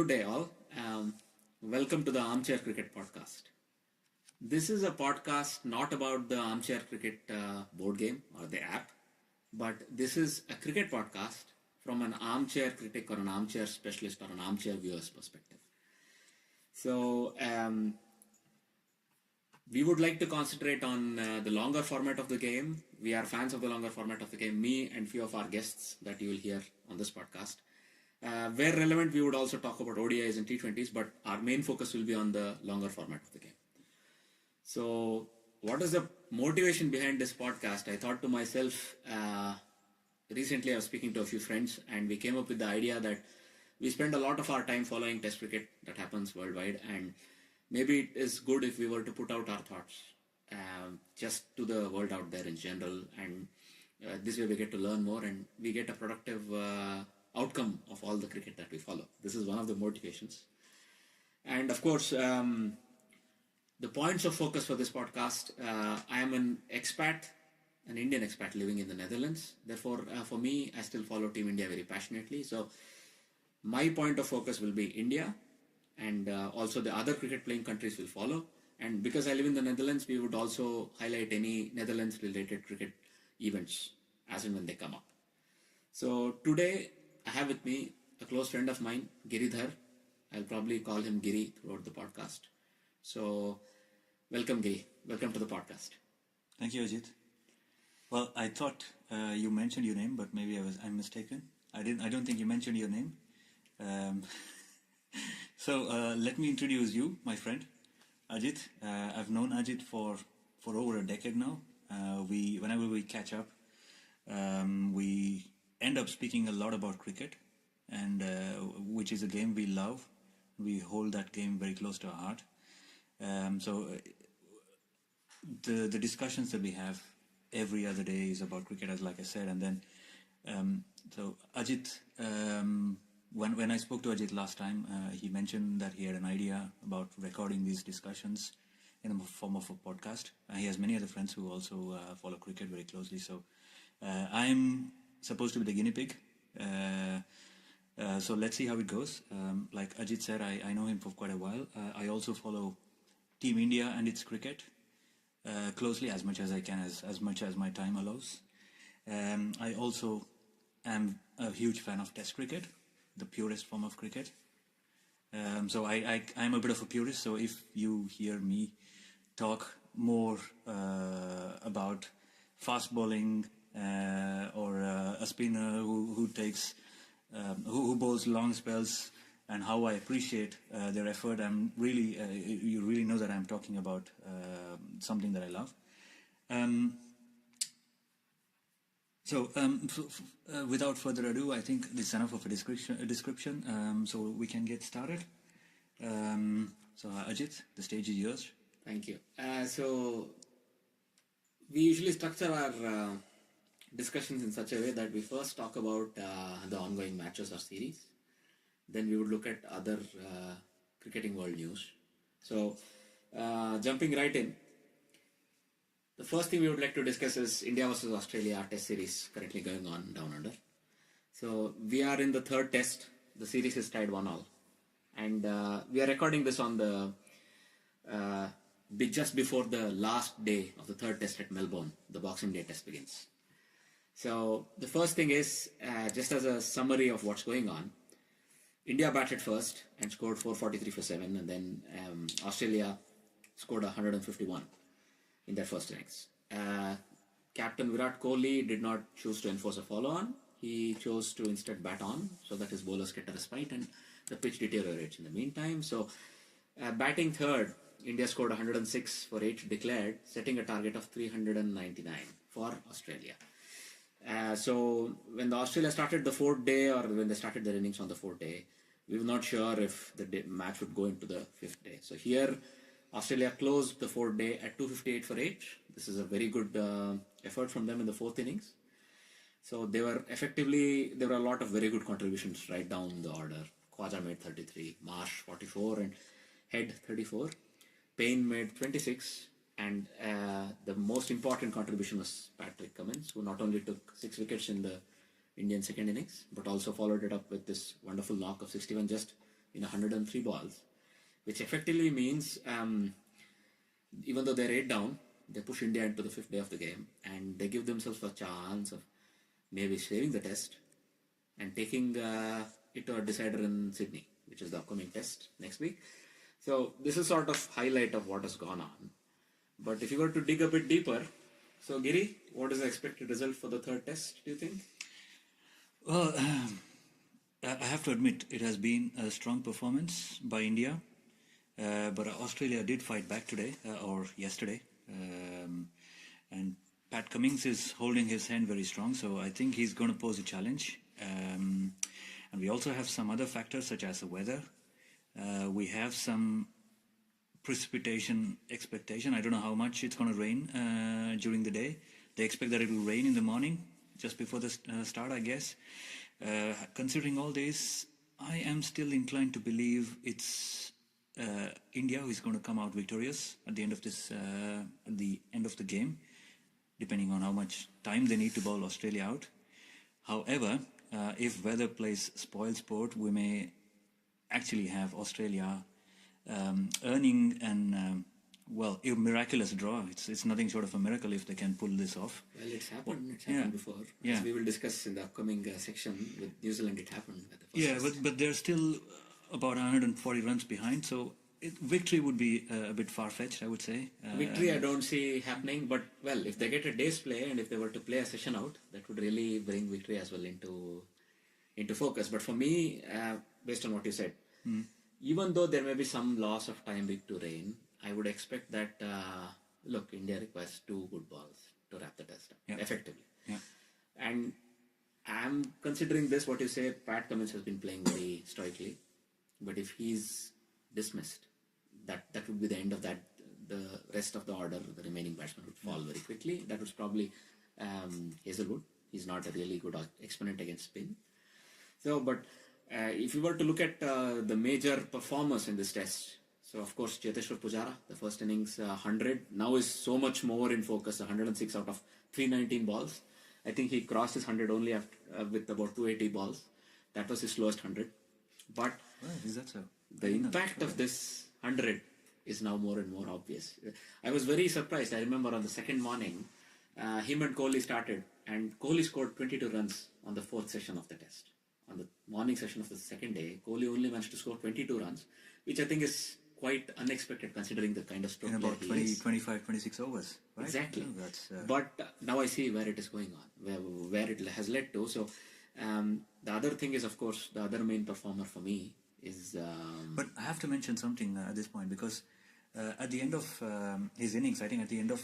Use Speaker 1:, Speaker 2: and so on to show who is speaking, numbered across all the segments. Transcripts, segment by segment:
Speaker 1: day, all. Welcome to the Armchair Cricket Podcast. This is a podcast not about the Armchair Cricket board game or the app, but this is a cricket podcast from an armchair critic or an armchair specialist or an armchair viewer's perspective. So, we would like to concentrate on the longer format of the game. We are fans of the longer format of the game, me and few of our guests that you will hear on this podcast. Where relevant, we would also talk about ODIs and T20s, but our main focus will be on the longer format of the game. So, what is the motivation behind this podcast? I thought to myself, recently I was speaking to a few friends and we came up with the idea that we spend a lot of our time following test cricket that happens worldwide, and maybe it is good if we were to put out our thoughts just to the world out there in general, and this way we get to learn more and we get a productive outcome of all the cricket that we follow. This is one of the motivations. And of course, the points of focus for this podcast, I am an expat, an Indian expat living in the Netherlands. Therefore, for me, I still follow Team India very passionately. So my point of focus will be India, and also the other cricket playing countries will follow. And because I live in the Netherlands, we would also highlight any Netherlands related cricket events as and when they come up. So today I have with me a close friend of mine, Giridhar. I'll probably call him Giri throughout the podcast. So welcome, Giri. Welcome to the podcast.
Speaker 2: Thank you, Ajit. Well, I thought you mentioned your name, but maybe I'm mistaken. I don't think you mentioned your name. So let me introduce you, my friend, Ajit. I've known Ajit for over a decade now. Whenever we catch up, we end up speaking a lot about cricket, and which is a game we love. We hold that game very close to our heart. So the discussions that we have every other day is about cricket, as like I said, and then so Ajit. When I spoke to Ajit last time, he mentioned that he had an idea about recording these discussions in the form of a podcast. He has many other friends who also follow cricket very closely. So I'm supposed to be the guinea pig. So let's see how it goes. Like Ajit said, I know him for quite a while. I also follow Team India and its cricket closely, as much as I can, as much as my time allows. I also am a huge fan of Test cricket, the purest form of cricket. So I'm a bit of a purist, so if you hear me talk more about fast bowling or a spinner who takes who bowls long spells and how I appreciate their effort, you really know that I'm talking about something that I love. So without further ado, I think this is enough of a description, so we can get started. So Ajit, the stage is yours.
Speaker 1: Thank you. So we usually structure our discussions in such a way that we first talk about the ongoing matches or series. Then we would look at other cricketing world news. So jumping right in, the first thing we would like to discuss is India versus Australia test series currently going on down under. So we are in the third test. The series is tied 1-1. And we are recording this on the just before the last day of the third test at Melbourne. The Boxing Day test begins. So the first thing is, just as a summary of what's going on, India batted first and scored 443 for 7, and then Australia scored 151 in their first innings. Captain Virat Kohli did not choose to enforce a follow-on. He chose to instead bat on so that his bowlers get a respite and the pitch deteriorates in the meantime. So batting third, India scored 106 for 8 declared, setting a target of 399 for Australia. So when the Australia started the fourth day, or when they started their innings on the fourth day, we were not sure if the match would go into the fifth day. So here, Australia closed the fourth day at 258 for 8. This is a very good effort from them in the fourth innings. So there were a lot of very good contributions right down the order. Khwaja made 33, Marsh 44, and Head 34. Payne made 26, and the most important contribution was Patrick Cummins, who not only took 6 wickets in the Indian second innings, but also followed it up with this wonderful knock of 61 just in 103 balls, which effectively means even though they're 8 down, they push India into the 5th day of the game, and they give themselves a chance of maybe saving the test and taking it to a decider in Sydney, which is the upcoming test next week. So this is sort of highlight of what has gone on. But if you were to dig a bit deeper, so Giri, what is the expected result for the third test, do you think?
Speaker 2: Well, I have to admit, it has been a strong performance by India, but Australia did fight back today, or yesterday, and Pat Cummins is holding his hand very strong, so I think he's going to pose a challenge. And we also have some other factors such as the weather. We have some precipitation expectation. I don't know how much it's going to rain during the day. They expect that it will rain in the morning, just before the start, I guess. Considering all this, I am still inclined to believe it's India who is going to come out victorious at the end of this, at the end of the game, depending on how much time they need to bowl Australia out. However, if weather plays spoil sport, we may actually have Australia earning an a miraculous draw. It's nothing short of a miracle if they can pull this off.
Speaker 1: Well, it's happened. It's happened before.
Speaker 2: Yeah.
Speaker 1: As we will discuss in the upcoming section with New Zealand, it happened. At the first test.
Speaker 2: But they're still about 140 runs behind, so victory would be a bit far-fetched, I would say.
Speaker 1: Victory I don't see happening, but well, if they get a day's play and if they were to play a session out, that would really bring victory as well into focus. But for me, based on what you said, even though there may be some loss of time due to rain, I would expect that, look, India requires 2 good balls to wrap the test up, effectively.
Speaker 2: Yeah.
Speaker 1: And I'm considering this, what you say, Pat Cummins has been playing very stoically. But if he's dismissed, that would be the end of that. The rest of the order, the remaining batsmen would fall very quickly. That was probably Hazelwood. He's not a really good exponent against spin. So, but if you were to look at the major performers in this test, so of course Cheteshwar Pujara, the first innings 100, now is so much more in focus, 106 out of 319 balls. I think he crossed his 100 only after, with about 280 balls. That was his slowest 100. But
Speaker 2: is that so?
Speaker 1: The impact of this 100 is now more and more obvious. I was very surprised. I remember on the second morning, him and Kohli started, and Kohli scored 22 runs on the 4th session of the test. On the morning session of the second day, Kohli only managed to score 22 runs, which I think is quite unexpected considering the kind of stroke
Speaker 2: in about
Speaker 1: player he is.
Speaker 2: 25, 26 overs, right?
Speaker 1: Exactly.
Speaker 2: Oh, that's,
Speaker 1: But now I see where it is going on, where it has led to. So the other thing is, of course, the other main performer for me is...
Speaker 2: But I have to mention something at this point, because at the end of his innings, I think at the end of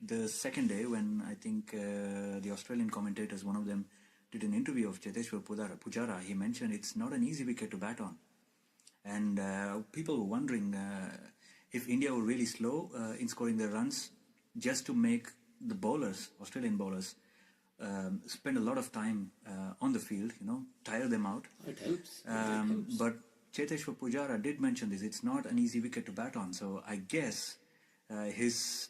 Speaker 2: the second day, when I think the Australian commentators, one of them did an interview of Cheteshwar Pujara, he mentioned it's not an easy wicket to bat on. And people were wondering if India were really slow in scoring their runs, just to make the bowlers, Australian bowlers, spend a lot of time on the field, tire them out.
Speaker 1: It helps. It helps.
Speaker 2: But Cheteshwar Pujara did mention this. It's not an easy wicket to bat on. So I guess his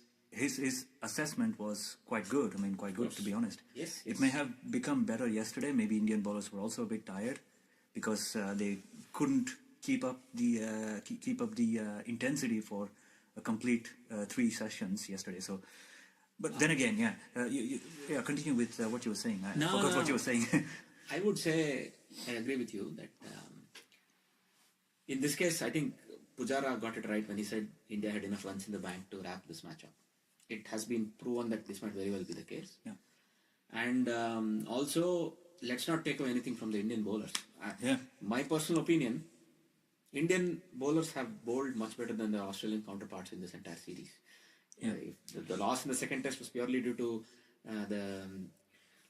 Speaker 2: assessment was quite good. I mean, quite good, to be honest.
Speaker 1: Yes.
Speaker 2: It may have become better yesterday. Maybe Indian bowlers were also a bit tired because they couldn't keep up the intensity for a complete 3 sessions yesterday. So, but then again, continue with what you were saying. I forgot what you were saying.
Speaker 1: I would say I agree with you that in this case, I think Pujara got it right when he said India had enough runs in the bank to wrap this match up. It has been proven that this might very well be the case.
Speaker 2: Yeah.
Speaker 1: And also, let's not take away anything from the Indian bowlers.
Speaker 2: Yeah.
Speaker 1: My personal opinion, Indian bowlers have bowled much better than the Australian counterparts in this entire series.
Speaker 2: Yeah.
Speaker 1: If the loss in the second test was purely due to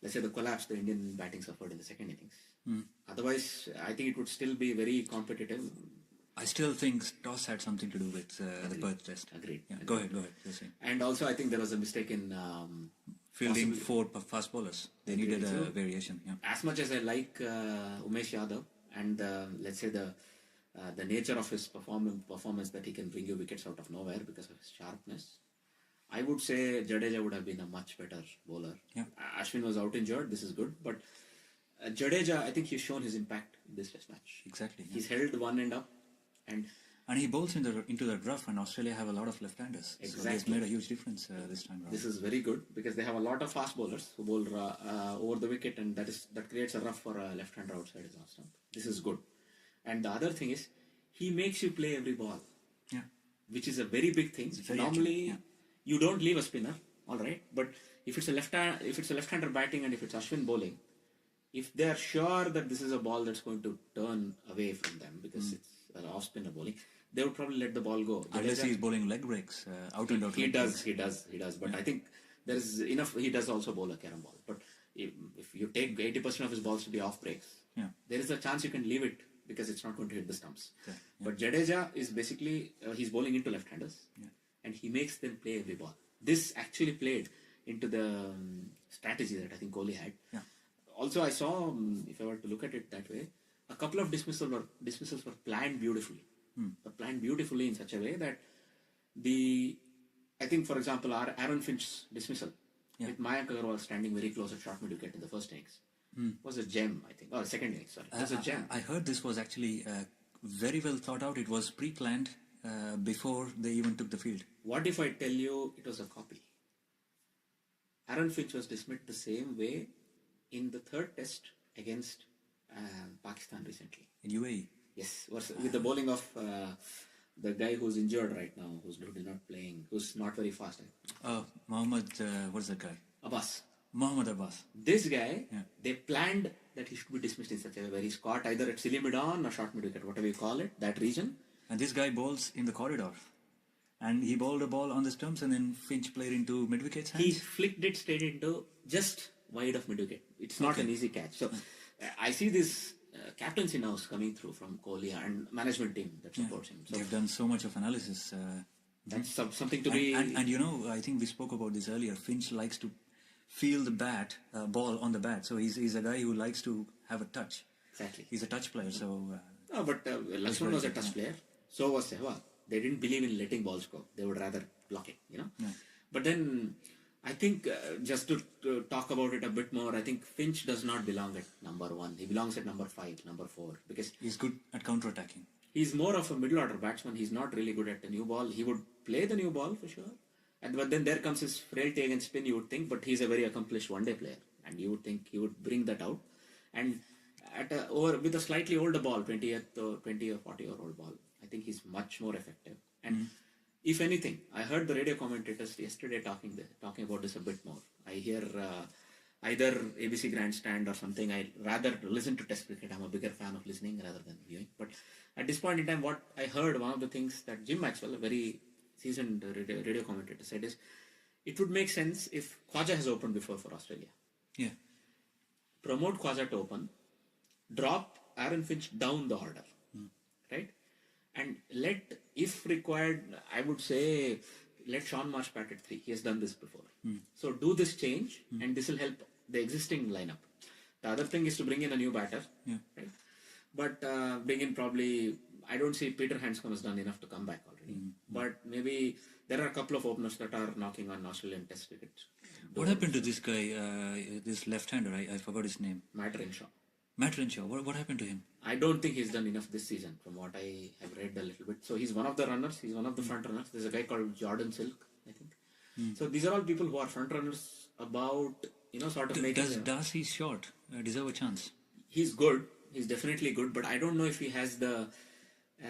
Speaker 1: let's say the collapse the Indian batting suffered in the second innings. Otherwise, I think it would still be very competitive.
Speaker 2: I still think Strauss had something to do with the Perth test.
Speaker 1: Agreed.
Speaker 2: Yeah. Go ahead. You're saying.
Speaker 1: And also, I think there was a mistake in
Speaker 2: fielding 4 fast bowlers. They needed a variation. Yeah.
Speaker 1: As much as I like Umesh Yadav and let's say the nature of his performance that he can bring you wickets out of nowhere because of his sharpness, I would say Jadeja would have been a much better bowler.
Speaker 2: Yeah.
Speaker 1: Ashwin was out injured. This is good, but Jadeja, I think he's shown his impact in this test match.
Speaker 2: Exactly. Yeah.
Speaker 1: He's held one end up, and
Speaker 2: he bowls into the rough, and Australia have a lot of left-handers.
Speaker 1: Exactly.
Speaker 2: So he's made a huge difference this time around.
Speaker 1: This is very good because they have a lot of fast bowlers who bowl over the wicket, and that creates a rough for a left-hander outside his off stump. This is good. And the other thing is, he makes you play every ball.
Speaker 2: Yeah.
Speaker 1: Which is a very big thing. Normally, you don't leave a spinner, all right. But if it's a left-hander batting and if it's Ashwin bowling, if they are sure that this is a ball that's going to turn away from them because it's an off-spinner bowling, they would probably let the ball go.
Speaker 2: Unless he's bowling leg breaks, out and out.
Speaker 1: He does. But I think there is enough. He does also bowl a carom ball. But if you take 80% of his balls to be off breaks, there is a chance you can leave it because it's not going to hit the stumps. Yeah. But Jadeja is basically, he's bowling into left-handers and he makes them play every ball. This actually played into the strategy that I think Kohli had. Yeah. Also, I saw, if I were to look at it that way, a couple of dismissals were planned beautifully. Planned beautifully in such a way that I think, for example, our Aaron Finch's dismissal with Mayank Agarwal standing very close at short mid-wicket in the first innings was a gem, I think. Or second innings, sorry. It was a gem.
Speaker 2: I heard this was actually very well thought out. It was pre-planned before they even took the field.
Speaker 1: What if I tell you it was a copy? Aaron Finch was dismissed the same way in the third test against Pakistan recently.
Speaker 2: In UAE?
Speaker 1: Yes, with the bowling of the guy who's injured right now, who's not playing, who's not very fast.
Speaker 2: Mohammad, what's that guy?
Speaker 1: Abbas.
Speaker 2: Mohammad Abbas.
Speaker 1: This guy, they planned that he should be dismissed in such a way where he's caught either at silly mid-on or short mid-wicket, whatever you call it, that region.
Speaker 2: And this guy bowls in the corridor. And he bowled a ball on the stumps and then Finch played into mid-wicket's hands?
Speaker 1: He flicked it straight into just wide of mid-wicket. It's not an easy catch. So I see this captaincy now coming through from Kohli and management team that supports him. So
Speaker 2: they've done so much of analysis.
Speaker 1: That's something to be...
Speaker 2: And you know, I think we spoke about this earlier. Finch likes to feel the ball on the bat. So he's a guy who likes to have a touch.
Speaker 1: Exactly.
Speaker 2: He's a touch player, so...
Speaker 1: no, but Lakshman was a touch player. So was Sehwag. They didn't believe in letting balls go. They would rather block it, you know. But then, I think, just to talk about it a bit more, I think Finch does not belong at number 1. He belongs at number 5, number 4. Because
Speaker 2: he's good at counter-attacking.
Speaker 1: He's more of a middle-order batsman. He's not really good at the new ball. He would play the new ball for sure. But then there comes his frailty against spin, you would think. But he's a very accomplished one-day player. And you would think he would bring that out. And with a slightly older ball, 20 or 40-year-old ball, I think he's much more effective. And if anything, I heard the radio commentators yesterday talking about this a bit more. I hear either ABC Grandstand or something. I rather listen to Test cricket. I'm a bigger fan of listening rather than viewing. But at this point in time, what I heard, one of the things that Jim Maxwell, a very seasoned radio commentator, said is, it would make sense if Khwaja has opened before for Australia.
Speaker 2: Yeah.
Speaker 1: Promote Khwaja to open, drop Aaron Finch down the order, right? And if required, I would say, let Sean Marsh bat at 3. He has done this before. So do this change and this will help the existing lineup. The other thing is to bring in a new batter, right? But bring in probably, I don't see Peter Handscomb has done enough to come back already. But maybe there are a couple of openers that are knocking on Australian Test cricket.
Speaker 2: What happened to this guy, this left-hander? I forgot his name.
Speaker 1: Matt Renshaw.
Speaker 2: Matt Renshaw, what happened to him?
Speaker 1: I don't think he's done enough this season from what I have read a little bit. So he's one of the runners. He's one of the front runners. There's a guy called Jordan Silk, I think. So these are all people who are front runners about, sort of making...
Speaker 2: Does Darcy Short deserve a chance?
Speaker 1: He's good. He's definitely good. But I don't know if he has the,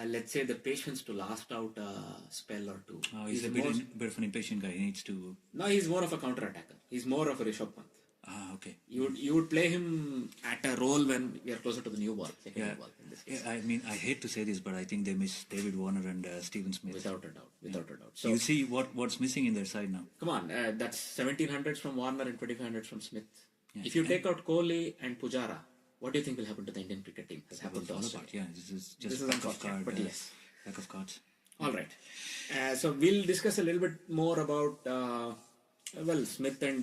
Speaker 1: let's say, the patience to last out a spell or two.
Speaker 2: Oh, he's a bit of an impatient guy. He needs to...
Speaker 1: No, he's more of a counter-attacker. He's more of a Rishabh Pant.
Speaker 2: Ah, okay.
Speaker 1: You would play him at a role when we are closer to the new ball, second new ball in this case.
Speaker 2: I mean, I hate to say this, but I think they miss David Warner and Stephen Smith.
Speaker 1: Without a doubt. So
Speaker 2: you see what's missing in their side now.
Speaker 1: Come on, that's 1700s from Warner and 2500s from Smith. Yeah. If you take out Kohli and Pujara, what do you think will happen to the Indian cricket team? Has happened to Australia.
Speaker 2: Yeah, this is just lack of cards.
Speaker 1: But yes,
Speaker 2: lack of cards.
Speaker 1: All right. So we'll discuss a little bit more about. Smith and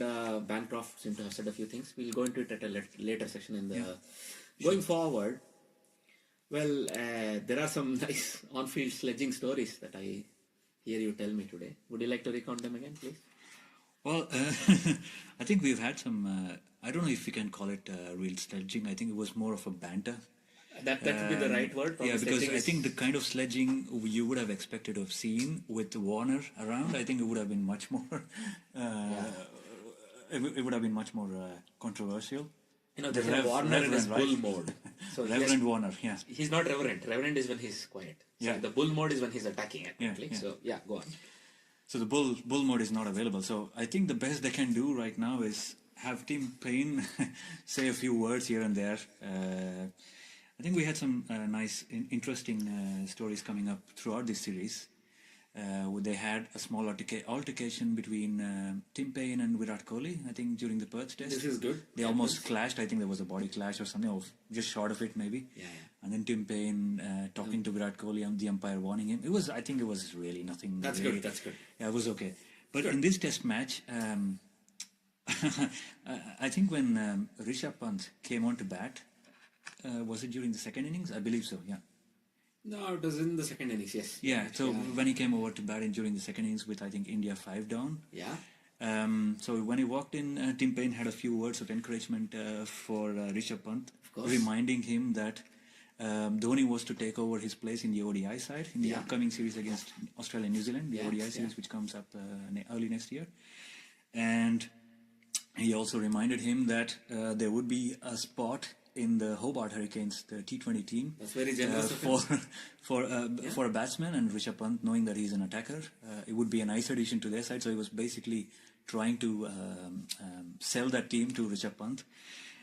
Speaker 1: Bancroft seem to have said a few things. We'll go into it at a later section in the... Going forward, there are some nice on-field sledging stories that I hear you tell me today. Would you like to recount them again, please?
Speaker 2: Well, I think we've had some I don't know if you can call it real sledging. I think it was more of a banter.
Speaker 1: That would be the right word.
Speaker 2: Yeah, because I think the kind of sledging you would have expected to have seen with Warner around, I think it would have been much more. It would have been much more controversial.
Speaker 1: Warner in his bull mode.
Speaker 2: So Reverend Warner, yeah.
Speaker 1: He's not reverend. Reverend is when he's quiet. So the bull mode is when he's attacking actively.
Speaker 2: Yeah.
Speaker 1: So go on.
Speaker 2: So the bull mode is not available. So I think the best they can do right now is have Tim Payne say a few words here and there. I think we had some nice, interesting stories coming up throughout this series. They had a small altercation between Tim Payne and Virat Kohli, I think, during the Perth test.
Speaker 1: This is good.
Speaker 2: They almost clashed. I think there was a body clash or something, or just short of it maybe.
Speaker 1: Yeah.
Speaker 2: And then Tim Payne talking to Virat Kohli and the umpire warning him. I think it was really nothing.
Speaker 1: That's
Speaker 2: really,
Speaker 1: good. That's good.
Speaker 2: Yeah, it was okay. But in this test match, I think when Rishabh Pant came on to bat, was it during the second innings? I believe so, yeah.
Speaker 1: No, it was in the second innings, yes.
Speaker 2: Yeah, so when he came over to bat during the second innings with, I think, India 5 down.
Speaker 1: Yeah.
Speaker 2: So when he walked in, Tim Payne had a few words of encouragement for Rishabh Pant, reminding him that Dhoni was to take over his place in the ODI side in the upcoming series against Australia and New Zealand, the ODI series which comes up early next year. And he also reminded him that there would be a spot in the Hobart Hurricanes, the T20 team.
Speaker 1: That's very generous
Speaker 2: for a batsman, and Rishabh Pant, knowing that he's an attacker, it would be a nice addition to their side. So he was basically trying to sell that team to Rishabh Pant.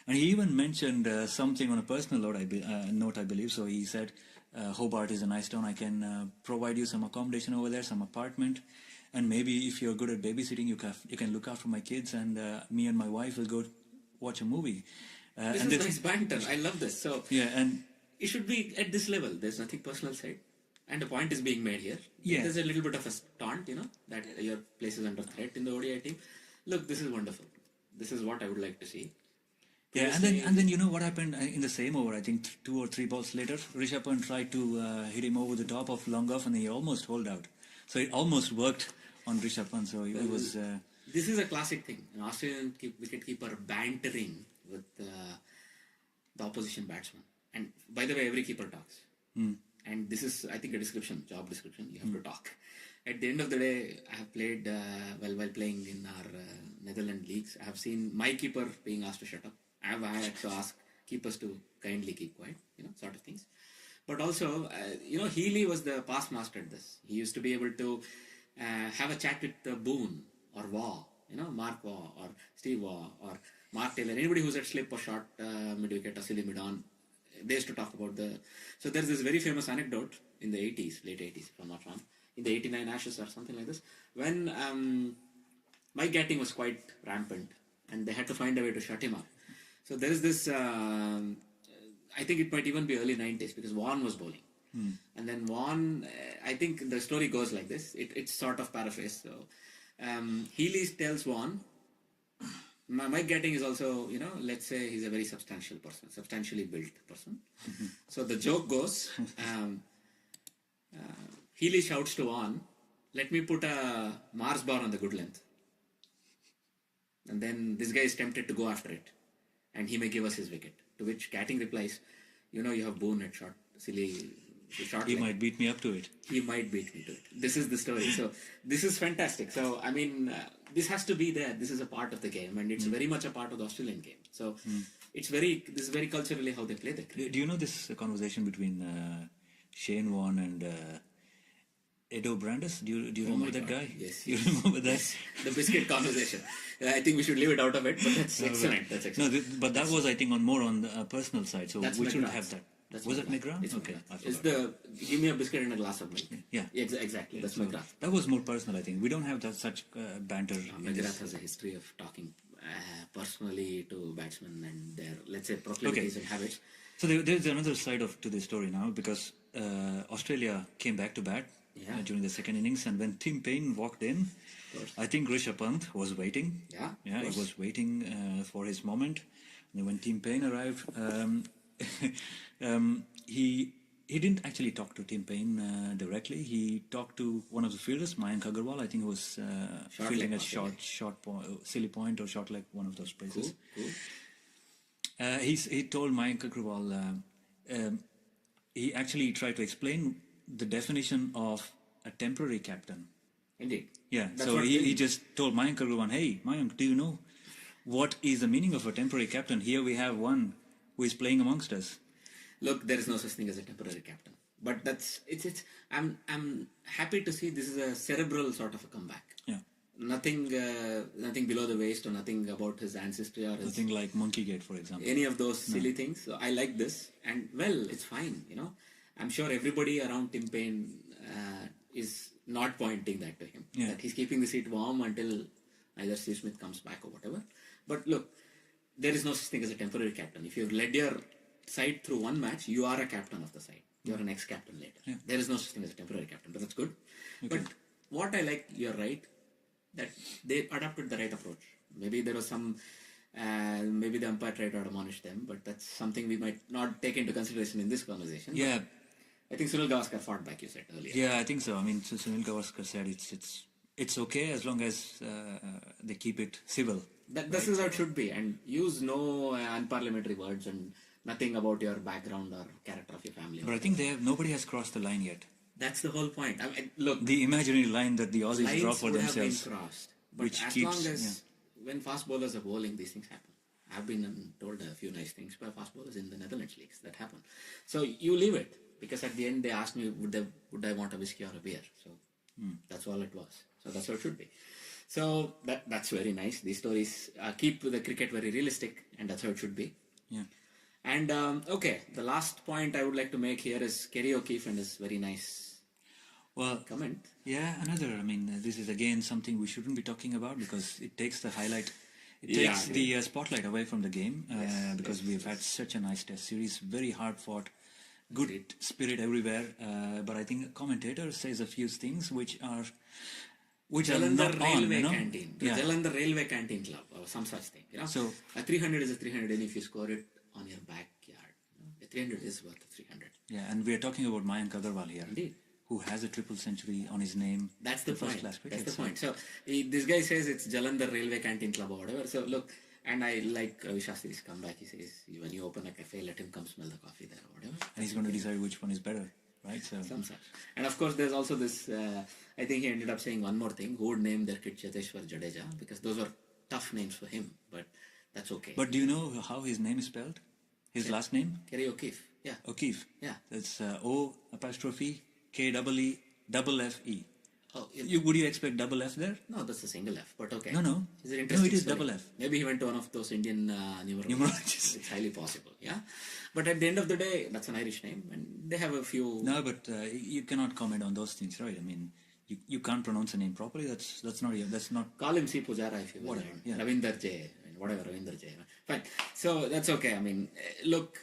Speaker 2: And he even mentioned something on a personal note, I believe. So he said, Hobart is a nice town. I can provide you some accommodation over there, some apartment. And maybe if you're good at babysitting, you can look after my kids, and me and my wife will go watch a movie.
Speaker 1: This is nice banter. I love this. So
Speaker 2: and
Speaker 1: it should be at this level. There's nothing personal side, and a point is being made here.
Speaker 2: Yeah.
Speaker 1: There's a little bit of a taunt, that your place is under threat in the ODI team. Look, this is wonderful. This is what I would like to see.
Speaker 2: Yeah, and then you know what happened in the same over? I think 2 or 3 balls later, Rishabh Pant tried to hit him over the top of long off, and he almost holed out. So it almost worked on Rishabh Pant. So it was.
Speaker 1: This is a classic thing. An Australian wicketkeeper bantering with the opposition batsman. And by the way, every keeper talks. And this is, I think, a job description. You have to talk. At the end of the day, I have played, while playing in our Netherlands leagues, I have seen my keeper being asked to shut up. I have had to ask keepers to kindly keep quiet, sort of things. But also, Healy was the past master at this. He used to be able to have a chat with Boone or Waugh, Mark Waugh or Steve Waugh or Mark Taylor, anybody who's at slip or short mid-wicket or silly mid-on, they used to talk about So there's this very famous anecdote in the 80s, late 80s, if I'm not wrong, in the 89 Ashes or something like this, when Mike Gatting was quite rampant and they had to find a way to shut him up. So there is this, I think it might even be early 90s because Vaughan was bowling. And then Vaughan, I think the story goes like this, it's sort of paraphrased. So Healy tells Vaughan, Mike Gatting is also, let's say he's a very substantial person, substantially built person. So the joke goes, Healy shouts to Vaughan, let me put a Mars bar on the good length. And then this guy is tempted to go after it. And he may give us his wicket. To which Gatting replies, you have Boone at short, silly short.
Speaker 2: He might beat me up to it.
Speaker 1: He might beat me to it. This is the story. So this is fantastic. So, I mean, this has to be there. This is a part of the game. And it's very much a part of the Australian game. So this is very culturally how they play the cricket.
Speaker 2: Do you know this conversation between Shane Warne and Edo Brandes? Do you remember that guy?
Speaker 1: Yes.
Speaker 2: You remember that?
Speaker 1: Yes. The biscuit conversation. I think we should leave it out of it, but that's excellent. That's excellent.
Speaker 2: No, but that was, I think, more on the personal side. So we shouldn't have that. Was it McGrath?
Speaker 1: It's
Speaker 2: okay.
Speaker 1: It's give me a biscuit and a glass of milk.
Speaker 2: Yeah.
Speaker 1: Exactly. That's McGrath.
Speaker 2: That was more personal, I think. We don't have such banter.
Speaker 1: McGrath has a history of talking personally to batsmen and their, let's say, proclivities and habits.
Speaker 2: So there's another side to this story now because Australia came back to bat during the second innings, and when Tim Payne walked in, I think Rishabh Pant was waiting.
Speaker 1: Yeah,
Speaker 2: he was waiting for his moment. And when Tim Payne arrived, he he didn't actually talk to Tim Payne directly. He talked to one of the fielders, Mayank Agarwal. I think he was fielding a silly point or short leg, one of those places.
Speaker 1: Cool.
Speaker 2: He told Mayank Agarwal, he actually tried to explain the definition of a temporary captain.
Speaker 1: Indeed.
Speaker 2: Yeah, so he just told Mayank Agarwal, hey, Mayank, do you know what is the meaning of a temporary captain? Here we have one who is playing amongst us.
Speaker 1: Look, there is no such thing as a temporary captain. But I'm happy to see this is a cerebral sort of a comeback.
Speaker 2: Yeah.
Speaker 1: Nothing below the waist or nothing about his ancestry or
Speaker 2: nothing like Monkey Gate, for example.
Speaker 1: Any of those silly things. So I like this, and well, it's fine. I'm sure everybody around Tim Payne is not pointing that to him.
Speaker 2: Yeah.
Speaker 1: That he's keeping the seat warm until either Steve Smith comes back or whatever. But look, there is no such thing as a temporary captain. If you've led your side through one match, you are a captain of the side. You're an ex-captain later. Yeah. There is no such thing as a temporary captain, but that's good. Okay. But what I like, you're right, that they adopted the right approach. Maybe there was some, maybe the umpire tried to admonish them, but that's something we might not take into consideration in this conversation.
Speaker 2: Yeah.
Speaker 1: I think Sunil Gavaskar fought back, you said earlier.
Speaker 2: Yeah, I think so. I mean, so Sunil Gavaskar said it's okay as long as they keep it civil.
Speaker 1: This is how it should be, and use no unparliamentary words and nothing about your background or character of your family.
Speaker 2: But I think nobody has crossed the line yet.
Speaker 1: That's the whole point. I mean, look,
Speaker 2: the imaginary line that the Aussies draw for themselves.
Speaker 1: Lines would have been crossed. But as long as when fast bowlers are bowling, these things happen. I've been told a few nice things by fast bowlers in the Netherlands leagues that happen. So you leave it, because at the end they asked me would I want a whiskey or a beer. So that's all it was. So that's how it should be. So that's very nice. These stories keep the cricket very realistic, and that's how it should be.
Speaker 2: Yeah.
Speaker 1: And okay, the last point I would like to make here is Kerry O'Keefe and his very nice comment.
Speaker 2: Yeah, I mean, this is again something we shouldn't be talking about because it takes the highlight, takes the spotlight away from the game because we've had such a nice test series, very hard fought, good spirit everywhere. But I think a commentator says a few things which are
Speaker 1: Jalandhar
Speaker 2: not
Speaker 1: Railway
Speaker 2: on,
Speaker 1: Canteen. Jalandhar Railway Canteen Club or some such thing.
Speaker 2: So
Speaker 1: a 300 is a 300, and if you score it on your backyard, a 300 is worth a 300.
Speaker 2: Yeah, and we are talking about Mayank Agarwal here.
Speaker 1: Indeed.
Speaker 2: Who has a triple century on his name.
Speaker 1: That's the point. That's the point. So this guy says it's Jalandhar Railway Canteen Club or whatever. So look, and I like Ravi Shastri's comeback. He says when you open a cafe, let him come smell the coffee there or whatever.
Speaker 2: And he's going to decide which one is better, right? So
Speaker 1: some such. And of course, there's also this. I think he ended up saying one more thing. Who would name their kid Cheteshwar Jadeja? Because those were tough names for him, but that's okay.
Speaker 2: But do you know how his name is spelled? His last name?
Speaker 1: Kerry O'Keefe. Yeah.
Speaker 2: O'Keefe.
Speaker 1: Yeah.
Speaker 2: That's O''K''E''F''E.
Speaker 1: Oh,
Speaker 2: would you expect double F there?
Speaker 1: No, that's a single F, but okay.
Speaker 2: No.
Speaker 1: It's an interesting
Speaker 2: it is
Speaker 1: story.
Speaker 2: double F.
Speaker 1: Maybe he went to one of those Indian numerologists. It's highly possible, yeah. But at the end of the day, that's an Irish name, and they have a few.
Speaker 2: No, but you cannot comment on those things, right? I mean, you can't pronounce a name properly. That's not.
Speaker 1: Call him C. Pujara if you will.
Speaker 2: Whatever. Yeah.
Speaker 1: Ravinder J. Whatever, Ravinder J. Fine. So that's okay. I mean, look.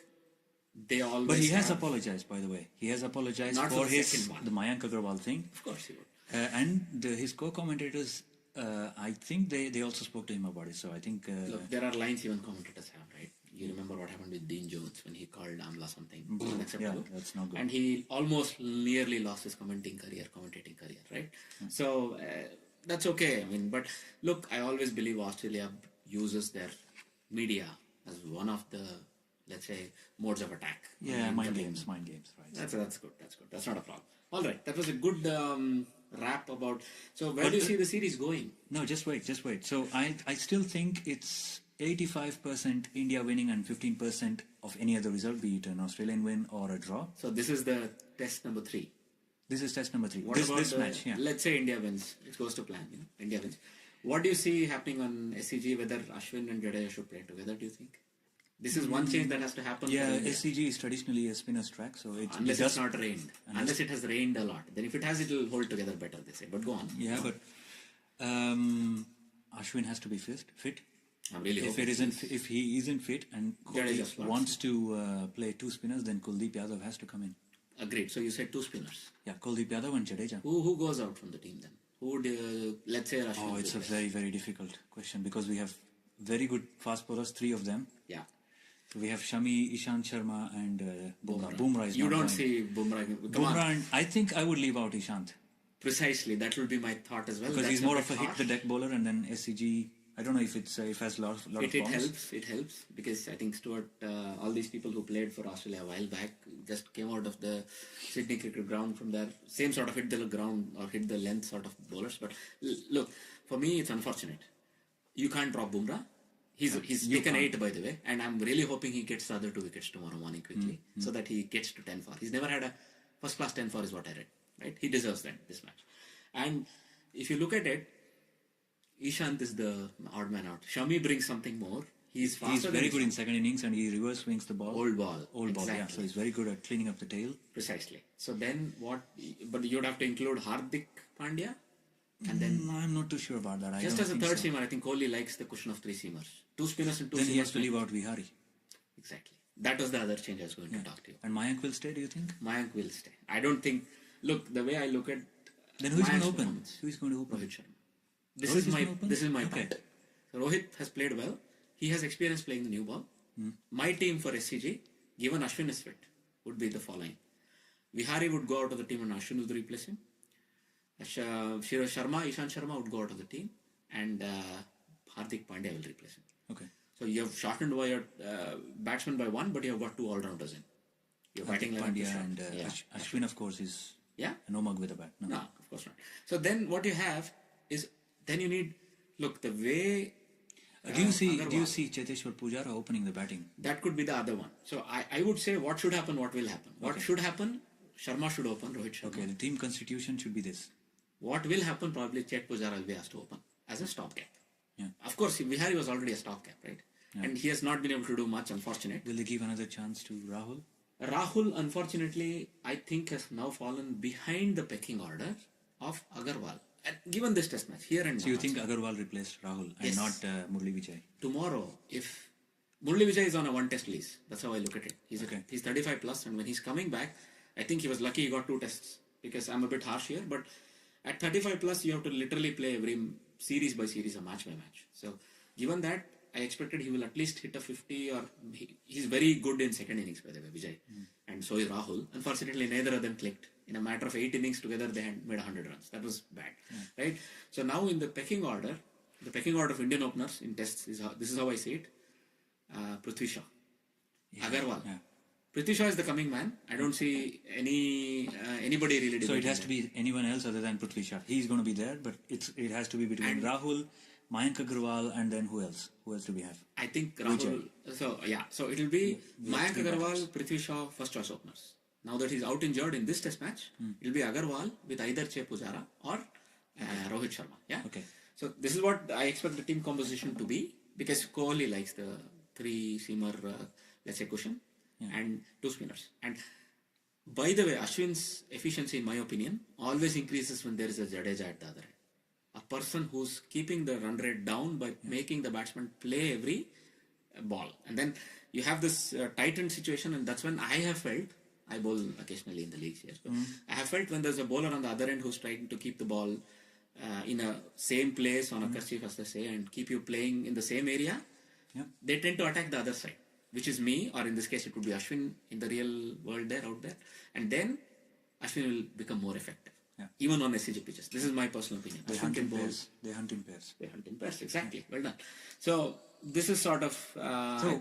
Speaker 1: They always.
Speaker 2: But he has apologized, by the way. He has apologized for the Mayank Agarwal thing.
Speaker 1: Of course he would.
Speaker 2: And his co-commentators, I think they also spoke to him about it. So I think.
Speaker 1: Look, there are lines even commentators have, right? You remember what happened with Dean Jones when he called Amla something unacceptable.
Speaker 2: Yeah, that's not good.
Speaker 1: And he almost nearly lost his commentating career, right? Yeah. So that's okay. I mean, but look, I always believe Australia uses their media as one of the, let's say, modes of attack.
Speaker 2: Yeah, mind games, right.
Speaker 1: That's good. That's not a problem. All right, that was a good wrap about. So where do you see the series going?
Speaker 2: No, just wait. So I still think it's 85% India winning and 15% of any other result, be it an Australian win or a draw.
Speaker 1: So this is the test number 3.
Speaker 2: This is test number 3.
Speaker 1: What about this match? Yeah. Let's say India wins. It goes to plan. India wins. What do you see happening on SCG? Whether Ashwin and Jadeja should play together? Do you think? This is one change that has to happen.
Speaker 2: Yeah, SCG is traditionally a spinner's track, so
Speaker 1: unless it's not rained. Unless it has rained a lot. Then if it has, it will hold together better, they say. But go on.
Speaker 2: Yeah, but Ashwin has to be fit.
Speaker 1: I'm really
Speaker 2: if he isn't fit and wants to play 2 spinners, then Kuldeep Yadav has to come in.
Speaker 1: Agreed. So you said 2 spinners.
Speaker 2: Yeah, Kuldeep Yadav and Jadeja.
Speaker 1: Who goes out from the team then? Who would, let's say Ashwin?
Speaker 2: Oh, it's a very, very difficult question because we have very good fast bowlers, 3 of them.
Speaker 1: Yeah.
Speaker 2: So we have Shami, Ishant Sharma, and Bumrah. Bumrah is
Speaker 1: You
Speaker 2: not
Speaker 1: don't
Speaker 2: going.
Speaker 1: see Bumrah. Come
Speaker 2: Bumrah,
Speaker 1: on.
Speaker 2: and I think I would leave out Ishant.
Speaker 1: Precisely. That will be my thought as well.
Speaker 2: Because
Speaker 1: That's
Speaker 2: he's more
Speaker 1: bit
Speaker 2: of a
Speaker 1: harsh.
Speaker 2: hit the deck bowler, and then SCG, I don't know if it's if has lot of
Speaker 1: It
Speaker 2: bounce.
Speaker 1: helps because I think Stuart, all these people who played for Australia a while back just came out of the Sydney cricket ground from there. Same sort of hit the ground or hit the length sort of bowlers. But look, for me, it's unfortunate. You can't drop Bumrah. He's taken 8, by the way, and I'm really hoping he gets the other 2 wickets tomorrow morning quickly so that he gets to 10 for. He's never had a first class 10 for is what I read. Right? He deserves that this match. And if you look at it, Ishant is the odd man out. Shami brings something more. He's faster.
Speaker 2: He's very good in second innings, and he reverse swings the ball.
Speaker 1: Old ball.
Speaker 2: Yeah. So he's very good at cleaning up the tail.
Speaker 1: Precisely. So then what? But you'd have to include Hardik Pandya, and then
Speaker 2: I'm not too sure about that.
Speaker 1: just as a third seamer, I think Kohli likes the cushion of 3 seamers, 2 spinners and 2
Speaker 2: Then
Speaker 1: seamers.
Speaker 2: he has to leave out Vihari.
Speaker 1: Exactly. That was the other change I was going to talk to you.
Speaker 2: And Mayank will stay, do you think?
Speaker 1: Mayank will stay. I don't think. Look, the way I look at.
Speaker 2: Then who's going
Speaker 1: Mayank's
Speaker 2: to open?
Speaker 1: performance,
Speaker 2: Who is going to open?
Speaker 1: Rohit Sharma.
Speaker 2: Rohit
Speaker 1: This is my
Speaker 2: Okay.
Speaker 1: point. So Rohit has played well. He has experience playing the new ball. My team for SCG, given Ashwin is fit, would be the following. Vihari would go out of the team and Ashwin would replace him. Ishant Sharma would go out of the team and Hardik Pandya will replace him.
Speaker 2: Okay.
Speaker 1: So you have shortened by your batsman by 1, but you have got 2 all-rounders in. Your batting lineup is
Speaker 2: Pandya
Speaker 1: short.
Speaker 2: and Ashwin, of course, is
Speaker 1: Yeah?
Speaker 2: no mug with a bat.
Speaker 1: No, of course not. So then what you have is, then you need, look, the way...
Speaker 2: Do you see Cheteshwar Pujara opening the batting?
Speaker 1: That could be the other one. So I would say what should happen, what will happen. What should happen, Sharma should open, Rohit Sharma.
Speaker 2: Okay, the team constitution should be this.
Speaker 1: What will happen, probably Chet Pujara will be asked to open as a stopgap.
Speaker 2: Yeah.
Speaker 1: Of course, Vihari was already a stopgap, right?
Speaker 2: Yeah.
Speaker 1: And he has not been able to do much, unfortunate.
Speaker 2: Will they give another chance to Rahul?
Speaker 1: Rahul, unfortunately, I think has now fallen behind the pecking order of Agarwal. Given this test match, here and now.
Speaker 2: So you think Agarwal replaced Rahul and
Speaker 1: Yes.
Speaker 2: not Murli Vijay?
Speaker 1: Tomorrow, if Murli Vijay is on a 1-test lease, that's how I look at it. He's 35 plus, and when he's coming back, I think he was lucky he got 2 tests, because I'm a bit harsh here, but at 35 plus, you have to literally play every series by series or match by match. So, given that, I expected he will at least hit a 50, or he's very good in second innings, by the way, Vijay. And so is Rahul. Unfortunately, neither of them clicked. In a matter of 8 innings together, they had made 100 runs. That was bad, right? So now in the pecking order of Indian openers in tests, this is how I see it. Prithvi Shaw, Agarwal.
Speaker 2: Yeah.
Speaker 1: Prithvi Shaw is the coming man. I don't see anybody really.
Speaker 2: So it has to be anyone else other than Prithvi Shaw. He's going to be there, but it has to be between Rahul, Mayank Agarwal, and then who else? Who else do we have?
Speaker 1: I think Rahul. So it will be Mayank Agarwal, Prithvi Shaw, first choice openers. Now that he's out injured in this test match, it will be Agarwal with either Che Pujara or Rohit Sharma. Yeah.
Speaker 2: Okay.
Speaker 1: So this is what I expect the team composition to be, because Kohli likes the 3-seamer, let's say, cushion and 2 spinners. And by the way, Ashwin's efficiency, in my opinion, always increases when there is a Jadeja at the other end. A person who's keeping the run rate down by making the batsman play every ball. And then you have this tightened situation, and that's when I have felt, I bowl occasionally in the leagues here. So I have felt when there's a bowler on the other end who's trying to keep the ball in a same place on a kerchief, as they say, and keep you playing in the same area, they tend to attack the other side, which is me, or in this case it would be Ashwin in the real world out there. And then Ashwin will become more effective, even on SCG pitches. This is my personal opinion.
Speaker 2: They hunt in pairs. They hunt in pairs,
Speaker 1: exactly. Well done. So this is sort of...
Speaker 2: so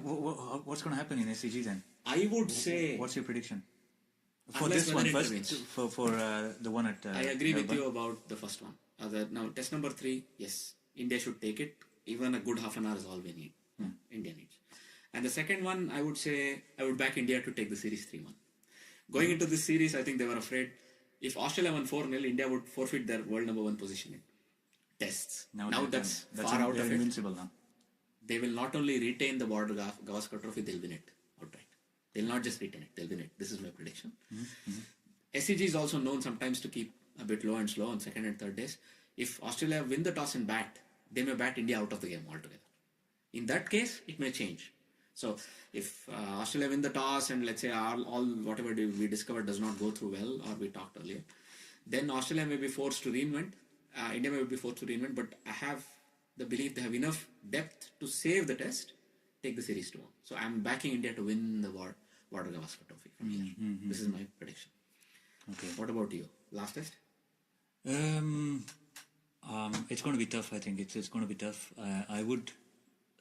Speaker 2: what's going to happen in SCG then?
Speaker 1: I would say...
Speaker 2: What's your prediction? For
Speaker 1: Unless
Speaker 2: this one
Speaker 1: weather
Speaker 2: first,
Speaker 1: intervenes.
Speaker 2: for the one at...
Speaker 1: I agree with you about the first one. Now, test number 3, yes, India should take it. Even a good half an hour is all we need. India needs. And the second one, I would say, I would back India to take the series 3-1. Going into this series, I think they were afraid if Australia won 4-0, India would forfeit their world number 1 position in tests. Now that's far out of it.
Speaker 2: Invincible now.
Speaker 1: They will not only retain the border Gavaskar trophy, they'll win it outright. They'll not just retain it, they'll win it. This is my prediction. SCG is also known sometimes to keep a bit low and slow on second and third days. If Australia win the toss and bat, they may bat India out of the game altogether. In that case, it may change. So if Australia win the toss and let's say all whatever we discovered does not go through well, or we talked earlier, then Australia may be forced to reinvent. India may be forced to reinvent, but I have the belief they have enough depth to save the test take the series to home. So I'm backing India to win the Border Gavaskar Trophy from here. This is my prediction.
Speaker 2: Okay.
Speaker 1: What about you? Last test?
Speaker 2: It's going to be tough, I think. It's going to be tough. I would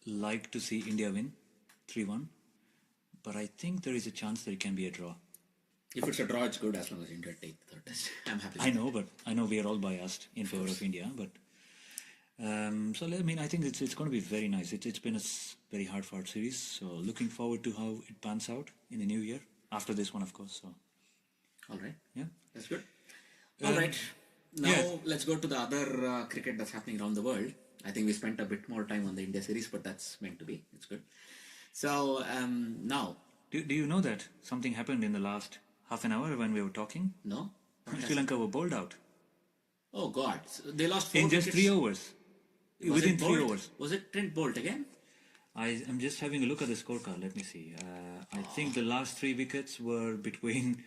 Speaker 2: like to see India win 3-1, but I think there is a chance that it can be a draw.
Speaker 1: If it's a draw, it's good as long as India take the third test. I'm happy.
Speaker 2: I know we are all biased in favor of India, but I think it's going to be very nice. It's been a very hard-fought series, so looking forward to how it pans out in the new year after this one, of course. So,
Speaker 1: all right,
Speaker 2: yeah,
Speaker 1: that's good. All right, now let's go to the other cricket that's happening around the world. I think we spent a bit more time on the India series, but that's meant to be. It's good. So now,
Speaker 2: do you know that something happened in the last half an hour when we were talking?
Speaker 1: No.
Speaker 2: Sri Lanka were bowled out.
Speaker 1: Oh God! So they lost 4
Speaker 2: in just
Speaker 1: wickets.
Speaker 2: 3 overs. Within 3 overs.
Speaker 1: Was it Trent Bolt again?
Speaker 2: I am just having a look at the scorecard. Let me see. I think the last 3 wickets were between,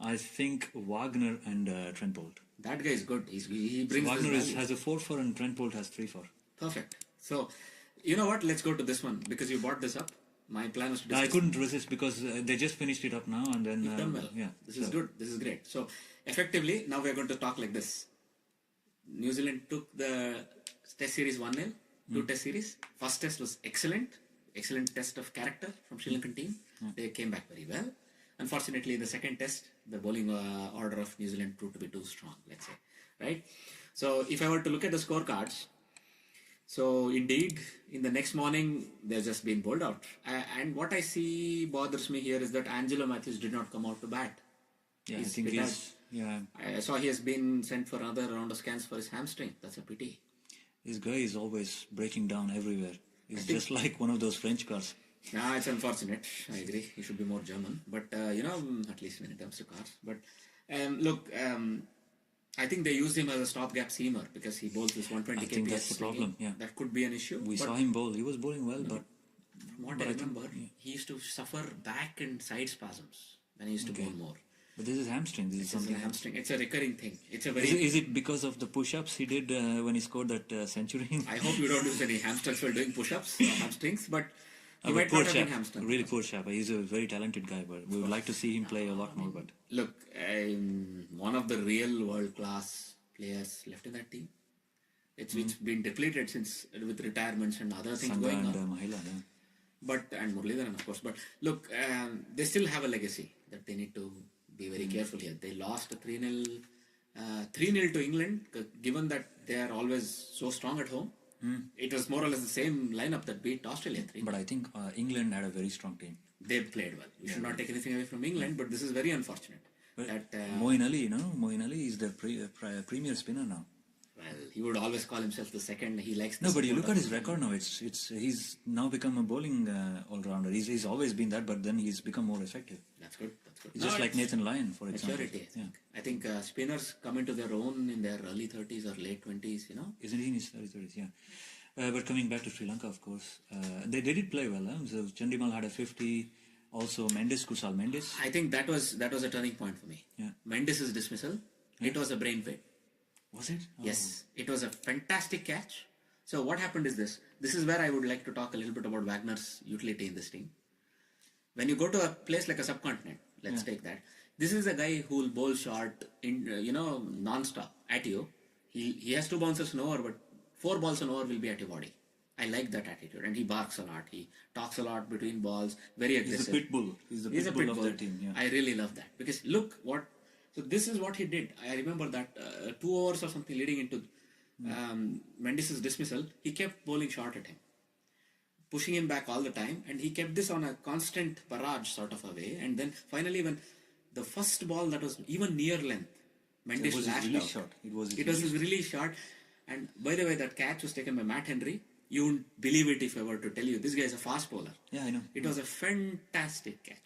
Speaker 2: I think, Wagner and Trent Bolt.
Speaker 1: That guy is good. He brings
Speaker 2: Wagner
Speaker 1: this
Speaker 2: has a 4-4 and Trent Bolt has 3-4.
Speaker 1: Perfect. So, you know what? Let's go to this one because you brought this up. My plan was to discuss.
Speaker 2: I couldn't resist because they just finished it up now and then.
Speaker 1: You've done well.
Speaker 2: Yeah,
Speaker 1: this is good. This is great. So, effectively, now we are going to talk like this. New Zealand took the Test series 1-0, 2 Test series. First test was excellent test of character from Sri Lankan team. They came back very well. Unfortunately, in the second test, the bowling order of New Zealand proved to be too strong, let's say, right? So, if I were to look at the scorecards, so indeed, in the next morning, they've just been bowled out. And what I see bothers me here is that Angelo Matthews did not come out to bat.
Speaker 2: Yeah, I think
Speaker 1: I saw he has been sent for another round of scans for his hamstring. That's a pity.
Speaker 2: This guy is always breaking down everywhere. He's just like one of those French cars.
Speaker 1: Yeah, it's unfortunate. I agree. He should be more German. But, at least when it comes to cars. But, I think they used him as a stopgap seamer because he bowls this 120 kps.
Speaker 2: I think that's the problem, yeah.
Speaker 1: That could be an issue.
Speaker 2: We saw him bowl. He was bowling well, but...
Speaker 1: From what I remember, he used to suffer back and side spasms when he used to bowl more.
Speaker 2: But this is hamstring. This is something
Speaker 1: hamstring. It's a recurring thing. It's a very.
Speaker 2: Is it because of the push-ups he did when he scored that century?
Speaker 1: I hope you don't use any hamstrings while doing push-ups or hamstrings, but he might not have been hamstrung.
Speaker 2: Really poor chap. He's a very talented guy, but we would like to see him play a lot more. But
Speaker 1: look, one of the real world-class players left in that team. It's been depleted since with retirements and other things
Speaker 2: Sangha
Speaker 1: going
Speaker 2: and
Speaker 1: on.
Speaker 2: Mahila, yeah.
Speaker 1: And Muralidharan, of course. But look, they still have a legacy that they need to be very careful here. They lost 3-0 to England, given that they are always so strong at home. It was more or less the same lineup that beat Australia 3.
Speaker 2: But I think England had a very strong team.
Speaker 1: They played well. You should not take anything away from England, but this is very unfortunate. That
Speaker 2: Moeen Ali is the premier spinner now.
Speaker 1: Well, he would always call himself the second. He likes.
Speaker 2: No, but you look at his record now. He's now become a bowling all-rounder. He's always been that, but then he's become more effective.
Speaker 1: That's good.
Speaker 2: It's just like Nathan Lyon, for example.
Speaker 1: Maturity. I think spinners come into their own in their early 30s or late 20s.
Speaker 2: Isn't he in his early 30s? Yeah. But coming back to Sri Lanka, of course, they did play well. So Chandimal had a 50. Also, Kusal Mendes.
Speaker 1: I think that was a turning point for me.
Speaker 2: Yeah.
Speaker 1: Mendes' dismissal. Yeah. It was a brain fade.
Speaker 2: Was it? Oh.
Speaker 1: Yes, it was a fantastic catch. So what happened is this. This is where I would like to talk a little bit about Wagner's utility in this team. When you go to a place like a subcontinent, let's take that. This is a guy who will bowl short, non-stop at you. He has 2 bounces an over, but 4 balls an over will be at your body. I like that attitude, and he barks a lot. He talks a lot between balls, very aggressive.
Speaker 2: He's a pit bull. He's a pit bull of their team. Yeah.
Speaker 1: I really love that because look what. So this is what he did. I remember that 2 overs or something leading into Mendes' dismissal, he kept bowling short at him, pushing him back all the time, and he kept this on a constant barrage sort of a way. And then finally, when the first ball that was even near length, Mendes lashed
Speaker 2: really
Speaker 1: out.
Speaker 2: Short. It was
Speaker 1: really short. And by the way, that catch was taken by Matt Henry. You wouldn't believe it if I were to tell you. This guy is a fast bowler.
Speaker 2: Yeah, I know.
Speaker 1: It was a fantastic catch.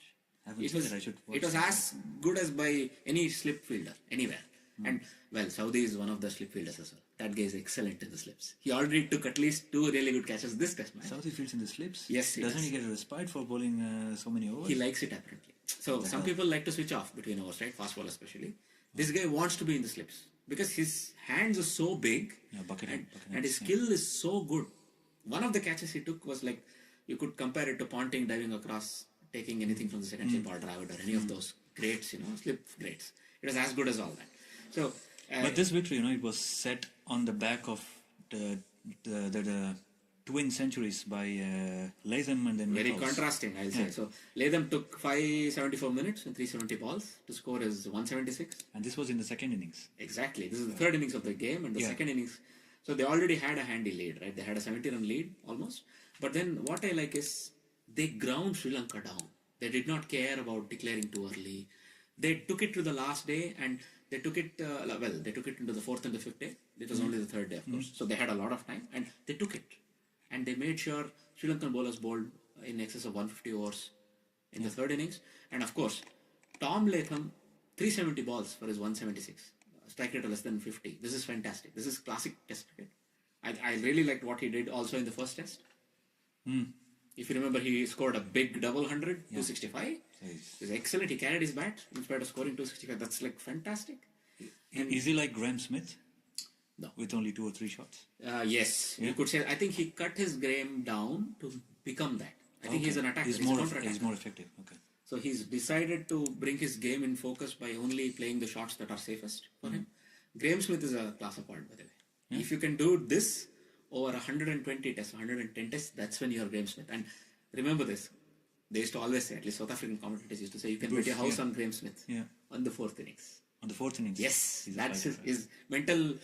Speaker 2: It
Speaker 1: was as good as by any slip fielder anywhere. And well, Saudi is one of the slip fielders as well. That guy is excellent in the slips. He already took at least 2 really good catches this test match.
Speaker 2: Saudi fields in the slips?
Speaker 1: Yes,
Speaker 2: Doesn't he get a respite for bowling so many overs?
Speaker 1: He likes it apparently. So some people like to switch off between overs, right? Fast bowler especially. This guy wants to be in the slips because his hands are so big and his skill is so good. One of the catches he took was like you could compare it to Ponting diving across, taking anything from the second chip or drive it or any of those greats, slip greats. It was as good as all that. So,
Speaker 2: but this victory, it was set on the back of the twin centuries by Latham and then
Speaker 1: very
Speaker 2: Nichols.
Speaker 1: Contrasting, I'll say. So Latham took 574 minutes and 370 balls to score his 176.
Speaker 2: And this was in the second innings.
Speaker 1: Exactly. This is the third innings of the game, and the second innings. So they already had a handy lead, right? They had a 70-run lead almost. But then what I like is they ground Sri Lanka down. They did not care about declaring too early. They took it to the last day, and they took it. They took it into the fourth and the fifth day. It was only the third day, of course. So they had a lot of time, and they took it. And they made sure Sri Lankan bowlers bowled in excess of 150 overs in the third innings. And of course, Tom Latham, 370 balls for his 176. Strike rate of less than 50. This is fantastic. This is classic test cricket. I really liked what he did also in the first test. If you remember, he scored a big double 100, 265. It was excellent. He carried his bat in spite of scoring 265. That's like fantastic.
Speaker 2: Is he like Graham Smith?
Speaker 1: No.
Speaker 2: With only 2 or 3 shots?
Speaker 1: Yes. You could say, I think he cut his game down to become that. I think he's an attacker.
Speaker 2: He's more effective. Okay.
Speaker 1: So he's decided to bring his game in focus by only playing the shots that are safest for him. Graham Smith is a class apart, by the way. If you can do this over 120 tests, 110 tests, that's when you're Graham Smith. And remember this, they used to always say, at least South African commentators used to say, you can bet your house on Graham Smith on the fourth innings.
Speaker 2: On the fourth innings?
Speaker 1: Yes, that's his mental,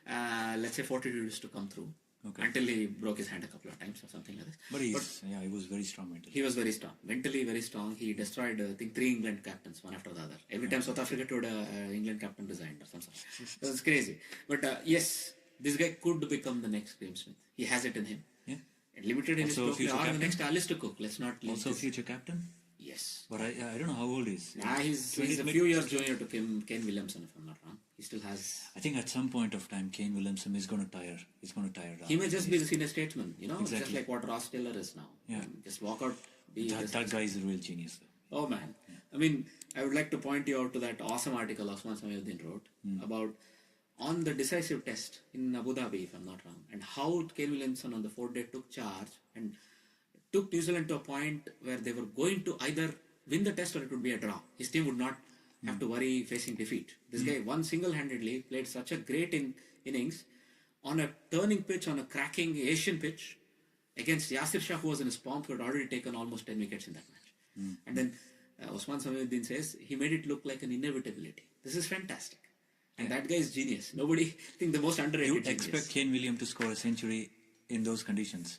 Speaker 1: let's say, fortitude used to come through. Until he broke his hand a couple of times or something like this.
Speaker 2: But he was very strong mentally.
Speaker 1: He was very strong. Mentally very strong. He destroyed, I think, 3 England captains, one after the other. Every time South Africa told England captain resigned or something. That's crazy. But yes, this guy could become the next Graham Smith. He has it in him.
Speaker 2: Yeah.
Speaker 1: And limited in his stroke play, or the next Alistair Cook. Let's not leave
Speaker 2: Also future captain?
Speaker 1: Yes.
Speaker 2: But I don't know how old he is.
Speaker 1: He's a few years junior to Ken Williamson, if I'm not wrong. He still has...
Speaker 2: I think at some point of time, Kane Williamson is going to tire. He's going to tire down.
Speaker 1: He may just be the senior statesman,
Speaker 2: Exactly.
Speaker 1: just like what Ross Taylor is now.
Speaker 2: Yeah.
Speaker 1: Just walk out.
Speaker 2: That guy is a real genius, though.
Speaker 1: Oh, man. Yeah. I mean, I would like to point you out to that awesome article Osman Samiuddin wrote about on the decisive test in Abu Dhabi, if I'm not wrong, and how Kane Williamson on the 4th day took charge and took New Zealand to a point where they were going to either win the test or it would be a draw. His team would not have to worry facing defeat. This guy won single-handedly, played such a great innings on a turning pitch, on a cracking Asian pitch against Yasir Shah, who was in his pomp, who had already taken almost 10 wickets in that match. And then Osman Samiuddin says he made it look like an inevitability. This is fantastic. And that guy is genius. Nobody, I think the most underrated
Speaker 2: You would
Speaker 1: genius.
Speaker 2: expect Kane William to score a century in those conditions,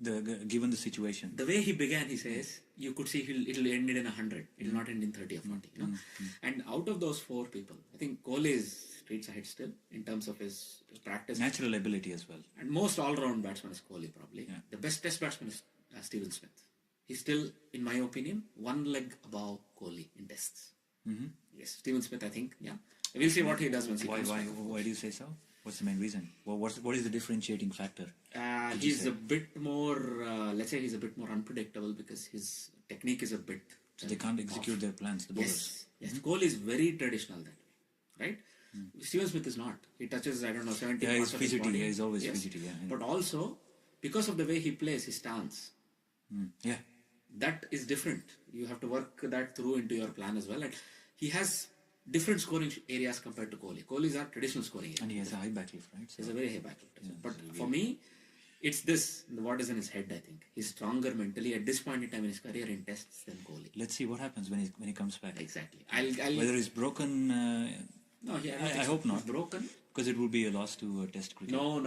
Speaker 2: given the situation.
Speaker 1: The way he began, he says, you could see it'll end in 100. It'll not end in 30 or 40. And out of those 4 people, I think Kohli is streets ahead still in terms of his practice.
Speaker 2: Natural ability as well.
Speaker 1: And most all-round batsman is Kohli, probably.
Speaker 2: Yeah.
Speaker 1: The best test batsman is Steven Smith. He's still, in my opinion, 1 leg above Kohli in tests. Yes, Steven Smith, I think, yeah. We'll see what he does once he comes back.
Speaker 2: Why do you say so? What's the main reason? What is the differentiating factor?
Speaker 1: He's a bit more, let's say he's a bit more unpredictable because his technique is a bit...
Speaker 2: So they can't execute their plans, the bowlers.
Speaker 1: Yes. Kohli is very traditional that way, right? Steven Smith is not. He touches, 70
Speaker 2: he's
Speaker 1: parts of his
Speaker 2: fidgety.
Speaker 1: body.
Speaker 2: Yeah, he's always fidgety. Yeah.
Speaker 1: But also, because of the way he plays, his stance,
Speaker 2: Yeah.
Speaker 1: that is different. You have to work that through into your plan as well. And he has different scoring areas compared to Kohli. Kohli is our traditional scoring area.
Speaker 2: And he has a high backlift, right? So
Speaker 1: He's a very high backlift. But for me, it's what is in his head, I think. He's stronger mentally at this point in time in his career in tests than Kohli.
Speaker 2: let's see what happens when he comes back.
Speaker 1: Exactly.
Speaker 2: Whether he's broken,
Speaker 1: No,
Speaker 2: I hope not.
Speaker 1: He's broken.
Speaker 2: Because it would be a loss to Test cricket.
Speaker 1: No.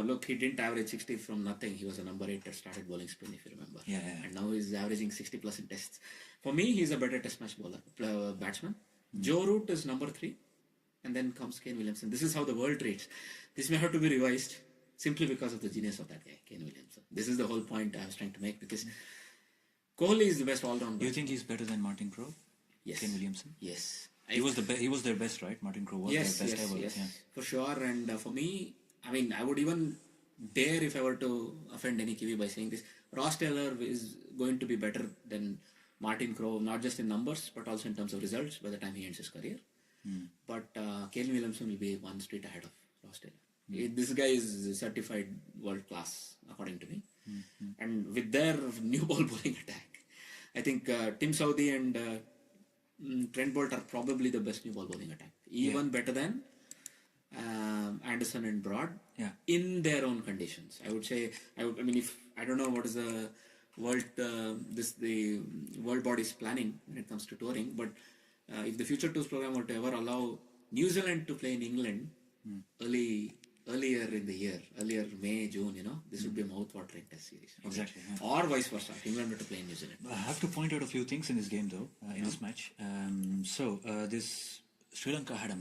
Speaker 1: Look, he didn't average 60 from nothing. He was a number 8 that started bowling spin, if you remember.
Speaker 2: Yeah.
Speaker 1: And now he's averaging 60 plus in tests. For me, he's a better test match batsman. Joe Root is number 3. And then comes Kane Williamson. This is how the world treats. This may have to be revised simply because of the genius of that guy, Kane Williamson. This is the whole point I was trying to make because Kohli is the best all-round.
Speaker 2: Do you think he's better than Martin Crowe?
Speaker 1: Yes.
Speaker 2: Kane Williamson?
Speaker 1: Yes.
Speaker 2: He was their best, right? Martin Crowe was their best ever.
Speaker 1: Yes,
Speaker 2: Yeah.
Speaker 1: for sure. And for me, I would even dare, if I were to offend any Kiwi by saying this, Ross Taylor is going to be better than Martin Crowe, not just in numbers, but also in terms of results by the time he ends his career. But Kane Williamson will be 1 street ahead of Ross Taylor. This guy is certified world class, according to me. And with their new ball bowling attack, I think Tim Southee and Trent Boult are probably the best new ball bowling attack. Even better than Anderson and Broad in their own conditions. I would say, I mean, if I don't know what is the world the world body's planning when it comes to touring, but if the Future Tours program were to ever allow New Zealand to play in England earlier in the year, earlier May, June, this would be a mouth-watering test series.
Speaker 2: Exactly. Yeah.
Speaker 1: Or vice versa, England were to play in New Zealand.
Speaker 2: I have to point out a few things in this game, though, in this match. This Sri Lanka had a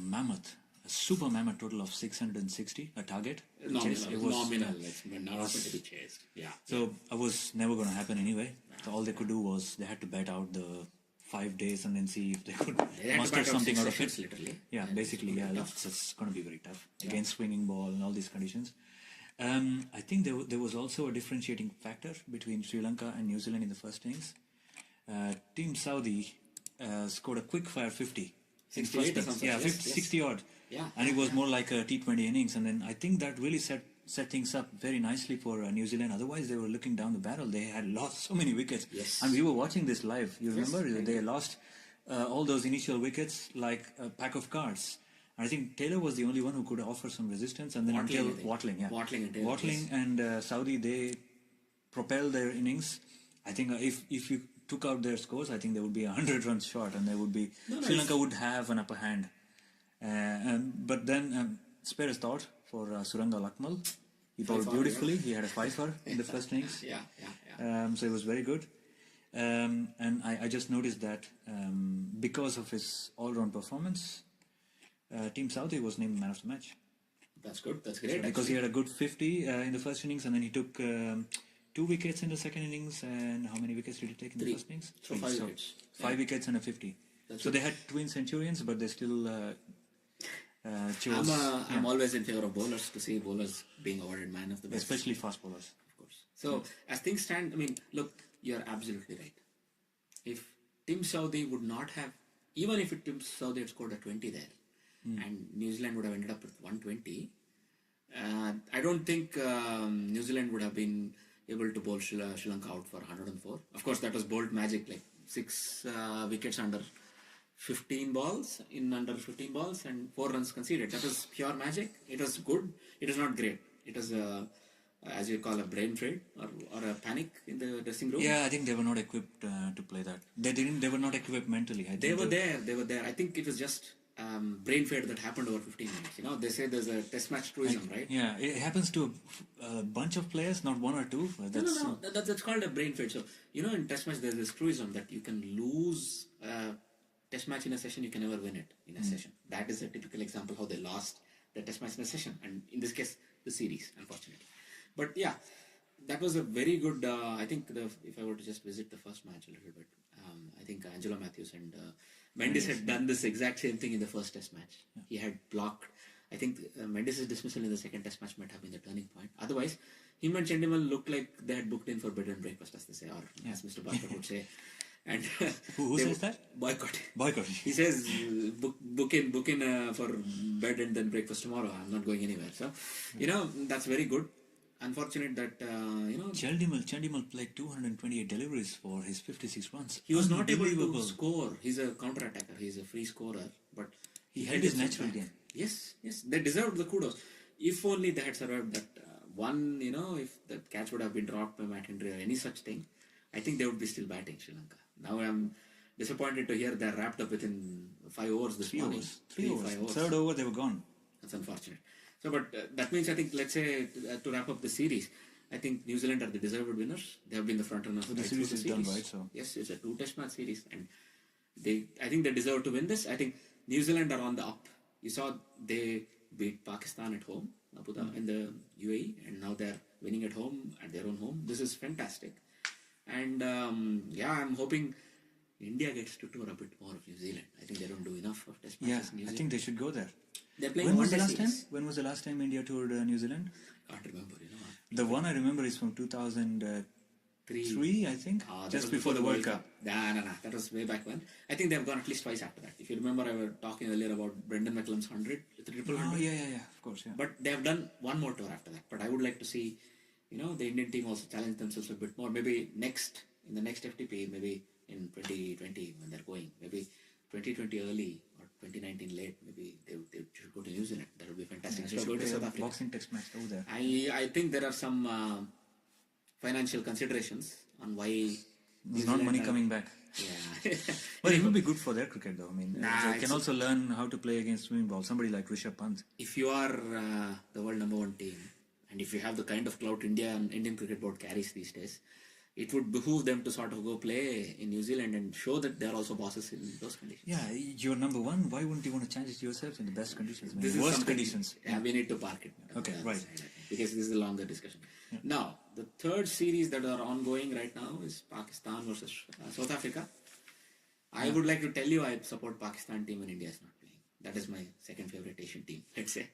Speaker 2: super mammoth total of 660, a target.
Speaker 1: Nominal. It's not going to be chased. Yeah.
Speaker 2: So it was never going to happen anyway. So all they could do was they had to bet out the 5 days and then see if they could muster something out of it.
Speaker 1: Literally.
Speaker 2: Yeah, basically, that's going to be very tough against swinging ball and all these conditions. I think there was also a differentiating factor between Sri Lanka and New Zealand in the first innings. Team Southee scored a quick fire 50.
Speaker 1: 68 or something.
Speaker 2: 60 odd.
Speaker 1: Yeah.
Speaker 2: And it was more like a T20 innings. And then I think that really set things up very nicely for New Zealand. Otherwise, they were looking down the barrel. They had lost so many wickets.
Speaker 1: Yes.
Speaker 2: And we were watching this live. You remember? They lost all those initial wickets like a pack of cards. And I think Taylor was the only one who could offer some resistance. And then Watling and Southee, they propelled their innings. I think if you took out their scores, I think they would be 100 runs short, and they would be Sri Lanka would have an upper hand. But then spare a thought for Suranga Lakmal. He bowled beautifully. He had a fifer in the first innings. So it was very good. And I just noticed that because of his all-round performance, Team Southee was named man of the match.
Speaker 1: That's good. That's great.
Speaker 2: So because he had a good 50 in the first innings, and then he took 2 wickets in the second innings. And how many wickets did he take in the first innings?
Speaker 1: So 5 wickets.
Speaker 2: 5 wickets and a 50. So they had twin centurions, but they still chose.
Speaker 1: I'm always in favor of bowlers, to see bowlers being awarded man of the match.
Speaker 2: Especially fast bowlers.
Speaker 1: Of course. So as things stand, I mean, look, you're absolutely right. If Tim Southee would not have, even if Tim Southee had scored a 20 there, and New Zealand would have ended up with 120, I don't think New Zealand would have been able to bowl Sri Lanka out for 104. Of course, that was Boult magic, like 6 wickets under 15 balls, and 4 runs conceded. That was pure magic. It was good. It was not great. It was as you call a brain fade or a panic in the dressing room.
Speaker 2: Yeah, I think they were not equipped to play that. They were not equipped mentally.
Speaker 1: They were there. I think it was just brain fade that happened over 15 minutes. They say there's a test match truism, right?
Speaker 2: Yeah, it happens to a bunch of players, not one or two.
Speaker 1: No. That's called a brain fade. So, in test match there's this truism that you can lose test match in a session, you can never win it in a session. That is a typical example how they lost the test match in a session, and in this case, the series, unfortunately. But yeah, that was a very good. I think if I were to just visit the first match a little bit, I think Angelo Matthews and Mendes had done this exact same thing in the first test match. Yeah. He had blocked. I think Mendes' dismissal in the second test match might have been the turning point. Otherwise, him and Chandimal looked like they had booked in for bed and breakfast, as they say, or as Mr. Bancroft would say. And
Speaker 2: who says that?
Speaker 1: Boycott. He says book in for bed and then breakfast tomorrow. I'm not going anywhere. So, that's very good. Unfortunate that
Speaker 2: Chandimal played 228 deliveries for his 56 runs.
Speaker 1: He was not able to score. He's a counter attacker. He's a free scorer, but
Speaker 2: he held his natural game.
Speaker 1: Yes, they deserved the kudos. If only they had survived that one. If the catch would have been dropped by Matt Henry or any such thing, I think they would be still batting Sri Lanka. Now I'm disappointed to hear they're wrapped up within 5 overs this morning.
Speaker 2: 3 overs. Third over, they were gone.
Speaker 1: That's unfortunate. So, but that means I think, let's say, to wrap up the series, I think New Zealand are the deserved winners. They have been the front runners.
Speaker 2: The series is done, right? So
Speaker 1: yes, it's a 2-test match series, and I think they deserve to win this. I think New Zealand are on the up. You saw they beat Pakistan at home, Abu Dhabi in the UAE, and now they're winning at home, at their own home. This is fantastic. And I'm hoping India gets to tour a bit more of New Zealand. I think they don't do enough of test matches in New Zealand.
Speaker 2: I think they should go there.
Speaker 1: They're playing
Speaker 2: when was the last time India toured New Zealand?
Speaker 1: I can't remember.
Speaker 2: The one I remember is from 2003, I think, just before the World Cup.
Speaker 1: No. That was way back when. I think they've gone at least twice after that. If you remember, I was talking earlier about Brendan McCullum's 100, the triple 100.
Speaker 2: Oh, yeah, of course, yeah.
Speaker 1: But they have done one more tour after that. But I would like to see the Indian team also challenge themselves a bit more. Maybe in the next FTP, maybe in 2020 when they're going, maybe 2020 early or 2019 late, maybe they should go to New Zealand. That would be fantastic.
Speaker 2: They
Speaker 1: So go
Speaker 2: should
Speaker 1: to
Speaker 2: play
Speaker 1: South
Speaker 2: a
Speaker 1: Africa.
Speaker 2: boxing test match over there.
Speaker 1: I think there are some financial considerations on why
Speaker 2: There's not money coming back.
Speaker 1: Yeah.
Speaker 2: Well, it would be good for their cricket though. I mean,
Speaker 1: Nah,
Speaker 2: they can also learn how to play against swimming ball. Somebody like Rishabh Pant.
Speaker 1: If you are the world number one team, and if you have the kind of clout Indian Cricket Board carries these days, it would behoove them to sort of go play in New Zealand and show that they are also bosses in those conditions.
Speaker 2: Yeah, you're number one. Why wouldn't you want to challenge it yourself in the best conditions? I mean,
Speaker 1: This is
Speaker 2: worst
Speaker 1: something-
Speaker 2: conditions.
Speaker 1: Yeah, we need to park it.
Speaker 2: Okay,
Speaker 1: That's
Speaker 2: right.
Speaker 1: I think, because this is a longer discussion. Now, the third series that are ongoing right now is Pakistan versus South Africa. I would like to tell you I support Pakistan team when India is not playing. That is my second favorite Asian team, let's say.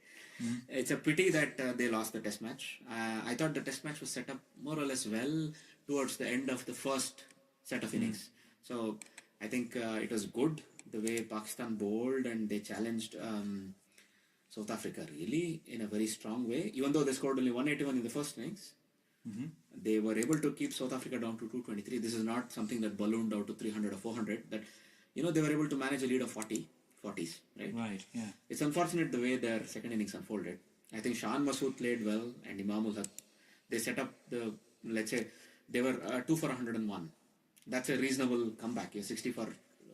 Speaker 1: It's a pity that they lost the test match. I thought the test match was set up more or less well towards the end of the first set of innings. So I think it was good the way Pakistan bowled and they challenged South Africa really in a very strong way. Even though they scored only 181 in the first innings, they were able to keep South Africa down to 223. This is not something that ballooned out to 300 or 400. That they were able to manage a lead of 40s, right?
Speaker 2: Right, yeah.
Speaker 1: It's unfortunate the way their second innings unfolded. I think Shan Masood played well and Imam ul Haq. They set up let's say, they were 2 for 101. That's a reasonable comeback. You're 60 for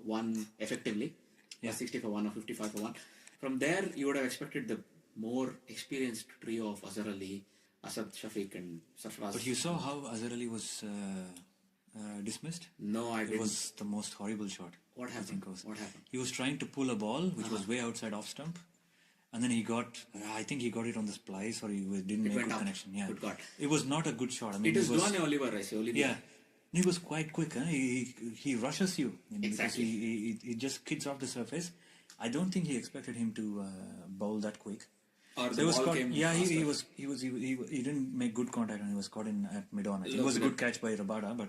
Speaker 1: 1 effectively.
Speaker 2: Yeah.
Speaker 1: 60 for 1 or 55 for 1. From there, you would have expected the more experienced trio of Azhar Ali, Asad Shafiq and Sarfraz.
Speaker 2: But you saw how Azhar Ali was dismissed?
Speaker 1: No, I
Speaker 2: It
Speaker 1: didn't.
Speaker 2: was the most horrible shot.
Speaker 1: What
Speaker 2: I
Speaker 1: happened?
Speaker 2: think it was.
Speaker 1: What happened?
Speaker 2: He was trying to pull a ball which was way outside off stump, and then I think he got it on the splice or didn't make
Speaker 1: went
Speaker 2: good
Speaker 1: up.
Speaker 2: connection. Yeah,
Speaker 1: Good God.
Speaker 2: It was not a good shot. I mean,
Speaker 1: It is Duane Oliver, I say. Olivier.
Speaker 2: Yeah, he was quite quick. Huh? He rushes you. I mean,
Speaker 1: Exactly.
Speaker 2: Because he just skids off the surface. I don't think he expected him to bowl that quick.
Speaker 1: Or
Speaker 2: So
Speaker 1: the
Speaker 2: he was
Speaker 1: ball
Speaker 2: caught,
Speaker 1: came
Speaker 2: yeah,
Speaker 1: faster.
Speaker 2: he didn't make good contact and he was caught in at mid-on. I think it was a good catch by Rabada, but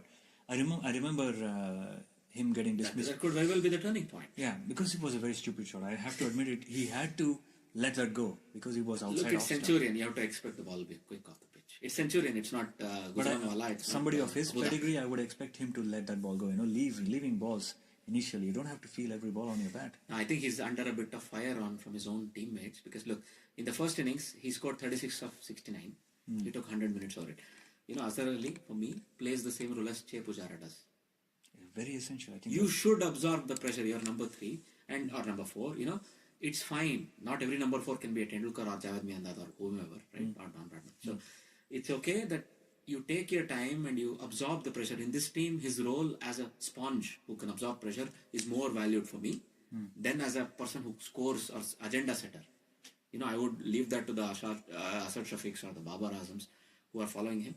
Speaker 2: I remember him getting dismissed.
Speaker 1: That could very well be the turning point.
Speaker 2: Yeah, because it was a very stupid shot. I have to admit it. He had to let that go because he was outside.
Speaker 1: Look, it's
Speaker 2: off stump.
Speaker 1: Centurion. You have to expect the ball to be quick off the pitch. It's Centurion. It's not
Speaker 2: But
Speaker 1: Guzman-Wala. It's
Speaker 2: somebody
Speaker 1: not,
Speaker 2: of his
Speaker 1: Huda.
Speaker 2: pedigree, I would expect him to let that ball go. Leaving balls initially. You don't have to feel every ball on your bat.
Speaker 1: I think he's under a bit of fire from his own teammates because look, in the first innings he scored 36 of 69. He took 100 minutes over it. Azhar Ali for me plays the same role as Che Pujara does.
Speaker 2: Very essential, I think.
Speaker 1: You should absorb the pressure. You're number 3 or number 4. It's fine. Not every number 4 can be a Tendulkar or Javed Miandad or whomever, right? Or Don Bradman. So it's okay that you take your time and you absorb the pressure. In this team, his role as a sponge who can absorb pressure is more valued for me than as a person who scores or agenda setter. I would leave that to the Asad Shafiqs or the Babar Azams who are following him.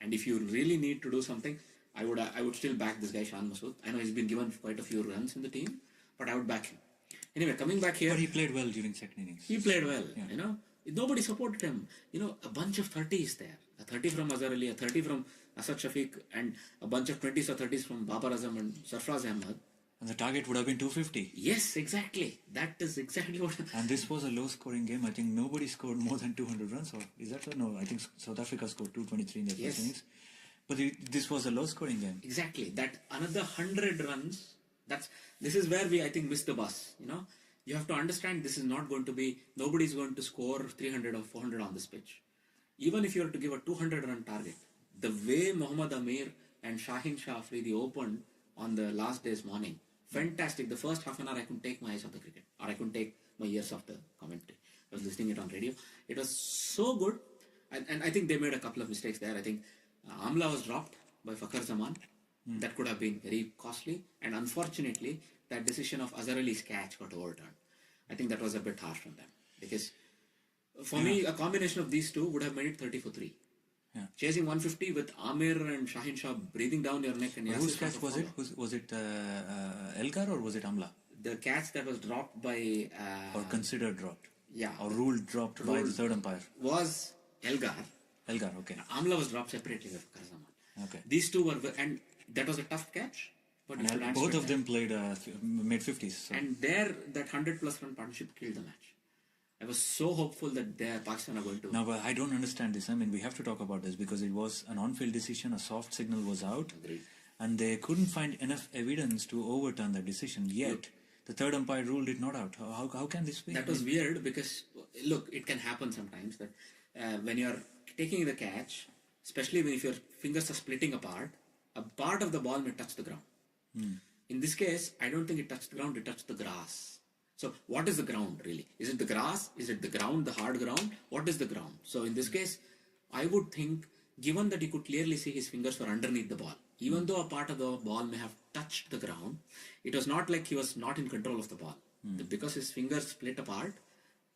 Speaker 1: And if you really need to do something, I would still back this guy Shan Masood. I know he's been given quite a few runs in the team, but I would back him. Anyway, coming back here,
Speaker 2: But he played well during second innings.
Speaker 1: he played well. Nobody supported him. A bunch of 30s there. A 30 from Azhar Ali, a 30 from Asad Shafiq, and a bunch of 20s or 30s from Babar Azam and Sarfraz Ahmad.
Speaker 2: And the target would have been 250.
Speaker 1: Yes, exactly. That is exactly what.
Speaker 2: And this was a low-scoring game. I think nobody scored more than 200 runs. Or is that so? No, I think South Africa scored 223 in their
Speaker 1: Yes.
Speaker 2: first innings. But this was a low-scoring game.
Speaker 1: Exactly. That another 100 runs. This is where we, I think, missed the bus. You have to understand this is not going to be. Nobody's going to score 300 or 400 on this pitch. Even if you were to give a 200-run target, the way Mohammad Amir and Shaheen Shah Afridi opened on the last day's morning, fantastic. The first half an hour I couldn't take my eyes off the cricket, or I couldn't take my ears off the commentary. I was listening it on radio. It was so good, and I think they made a couple of mistakes there. I think Amla was dropped by Fakhar Zaman. That could have been very costly, and unfortunately, that decision of Azhar Ali's catch got overturned. I think that was a bit harsh on them because for me, a combination of these two would have made it 30 for 3.
Speaker 2: Yeah.
Speaker 1: Chasing 150 with Amir and Shaheen Shah breathing down your neck and
Speaker 2: Whose
Speaker 1: Yasir
Speaker 2: catch
Speaker 1: Shah
Speaker 2: was
Speaker 1: to
Speaker 2: it?
Speaker 1: follow.
Speaker 2: Was it Elgar or was it Amla?
Speaker 1: The catch that was dropped by
Speaker 2: Or considered dropped?
Speaker 1: yeah
Speaker 2: Or ruled dropped by the third umpire?
Speaker 1: was Elgar.
Speaker 2: Elgar, okay.
Speaker 1: Amla was dropped separately with Fakhar Zaman.
Speaker 2: Okay.
Speaker 1: These two were and that was a tough catch. But it
Speaker 2: And
Speaker 1: would
Speaker 2: both
Speaker 1: answer
Speaker 2: of
Speaker 1: it.
Speaker 2: them made 50s. So.
Speaker 1: And there, that 100+ run partnership killed the match. I was so hopeful that Pakistan are going to.
Speaker 2: No, but I don't understand this. I mean, we have to talk about this because it was an on-field decision. A soft signal was out.
Speaker 1: Agreed.
Speaker 2: And they couldn't find enough evidence to overturn that decision. Yet, the third umpire ruled it not out. How can this be?
Speaker 1: That was weird because, look, it can happen sometimes that when you're taking the catch, especially if your fingers are splitting apart, a part of the ball may touch the ground. In this case, I don't think it touched the ground, it touched the grass. So what is the ground really? Is it the grass? Is it the ground, the hard ground? What is the ground? So in this case, I would think, given that you could clearly see his fingers were underneath the ball, even though a part of the ball may have touched the ground, it was not like he was not in control of the ball. Because his fingers split apart,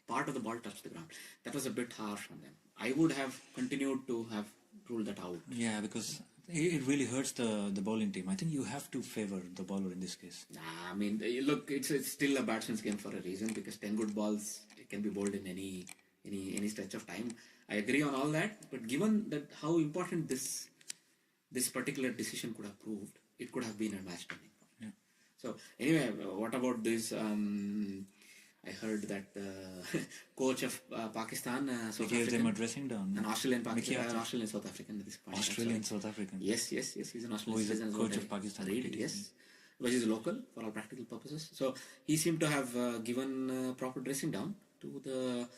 Speaker 1: part of the ball touched the ground. That was a bit harsh on them. I would have continued to have ruled that out.
Speaker 2: Yeah, because it really hurts the bowling team. I think you have to favor the bowler in this case.
Speaker 1: Nah, I mean, look, it's still a batsman's game for a reason because 10 good balls it can be bowled in any stretch of time. I agree on all that, but given that how important this particular decision could have proved, it could have been a match turning point.
Speaker 2: Yeah.
Speaker 1: So anyway, what about this? I heard that the coach of Pakistan, South
Speaker 2: Gave
Speaker 1: African,
Speaker 2: them a dressing down.
Speaker 1: an Australian South African at this point.
Speaker 2: Australian South African.
Speaker 1: Yes, he's an Australian
Speaker 2: Who is the
Speaker 1: citizen.
Speaker 2: coach of Pakistan
Speaker 1: Read,
Speaker 2: cricket,
Speaker 1: yes. But he's local for all practical purposes. So he seemed to have given proper dressing down to the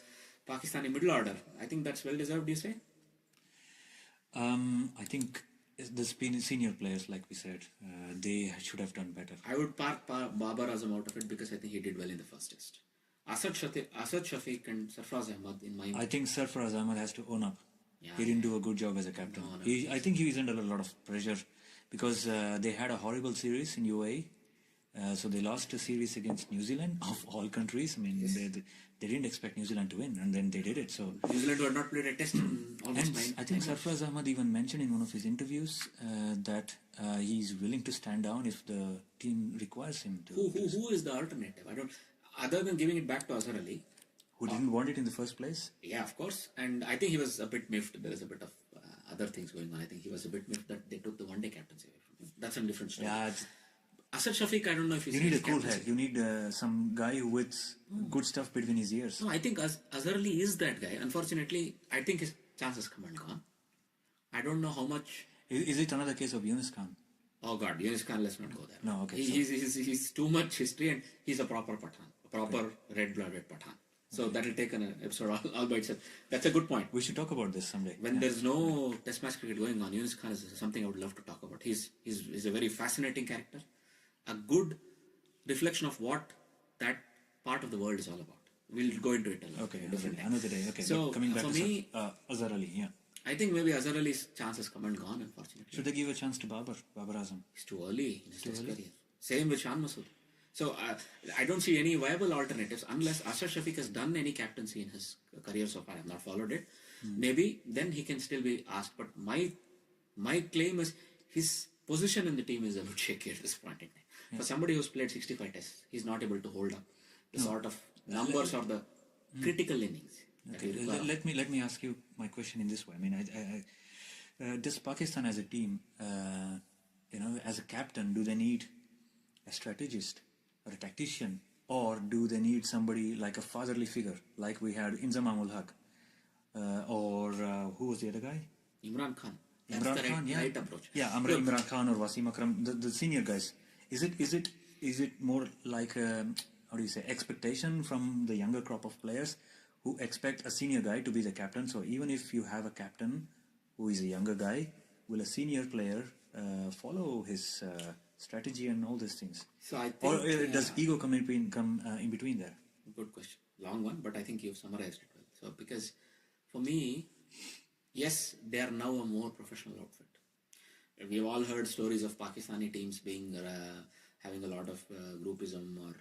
Speaker 1: Pakistani middle order. I think that's well deserved, you say?
Speaker 2: I think the senior players, like we said, they should have done better.
Speaker 1: I would park Babar Azam out of it because I think he did well in the first test. Asad Shafiq and Sarfraz Ahmad, in my
Speaker 2: I think Sarfraz Ahmad has to own up.
Speaker 1: Yeah,
Speaker 2: He didn't do a good job as a captain. I think he is under a lot of pressure because they had a horrible series in UAE. So they lost a series against New Zealand, of all countries. I mean, they didn't expect New Zealand to win, and then they did it. So
Speaker 1: New Zealand had not played a test in almost
Speaker 2: and
Speaker 1: 9.
Speaker 2: I think Sarfraz Ahmad even mentioned in one of his interviews that he's willing to stand down if the team requires him to.
Speaker 1: Who is the alternative? I don't. Other than giving it back to Azhar Ali,
Speaker 2: Who didn't want it in the first place?
Speaker 1: yeah, of course. And I think he was a bit miffed. There is a bit of other things going on. I think he was a bit miffed that they took the one-day captaincy away from him. That's a different story.
Speaker 2: Yeah,
Speaker 1: Asad Shafiq, I don't know if
Speaker 2: you need a cool head. You need some guy with good stuff between his ears.
Speaker 1: No, I think Azhar Ali is that guy. Unfortunately, I think his chances come and gone. I don't know how much.
Speaker 2: Is it another case of Yunus Khan?
Speaker 1: Oh God, Yunus Khan, let's not go there.
Speaker 2: No, okay.
Speaker 1: He's too much history and he's a proper Pathan, a proper red-blooded Pathan. So that'll take an episode all by itself. That's a good point.
Speaker 2: We should talk about this someday.
Speaker 1: When there's no test match cricket going on, Yunus Khan is something I would love to talk about. He's a very fascinating character, a good reflection of what that part of the world is all about. We'll go into it
Speaker 2: Another day. Okay,
Speaker 1: so
Speaker 2: coming back
Speaker 1: for
Speaker 2: to
Speaker 1: me,
Speaker 2: Azhar Ali, yeah.
Speaker 1: I think maybe Azhar Ali's chances come and gone, unfortunately.
Speaker 2: Should they give a chance to Babar Azam?
Speaker 1: It's too early in his test career. Same with Shan Masood. So I don't see any viable alternatives unless Asad Shafiq has done any captaincy in his career so far. I have not followed it. Maybe then he can still be asked. But my claim is his position in the team is a bit shaky at this point in time. For somebody who's played 65 tests, he's not able to hold up the sort of numbers or the critical innings.
Speaker 2: Okay, let me ask you my question in this way. I mean, does Pakistan as a team, as a captain, do they need a strategist or a tactician, or do they need somebody like a fatherly figure, like we had Inzamam ul Haq, or who was the other guy?
Speaker 1: Imran Khan. That's
Speaker 2: Imran
Speaker 1: the
Speaker 2: Khan,
Speaker 1: right approach.
Speaker 2: Yeah, Imran Khan or Wasim Akram, the senior guys. Is it more like expectation from the younger crop of players who expect a senior guy to be the captain? So even if you have a captain who is a younger guy, will a senior player follow his strategy and all these things?
Speaker 1: So I think,
Speaker 2: or does ego come in between there?
Speaker 1: Good question. Long one, but I think you've summarized it well. So because for me, yes, they are now a more professional outfit. We've all heard stories of Pakistani teams being having a lot of groupism or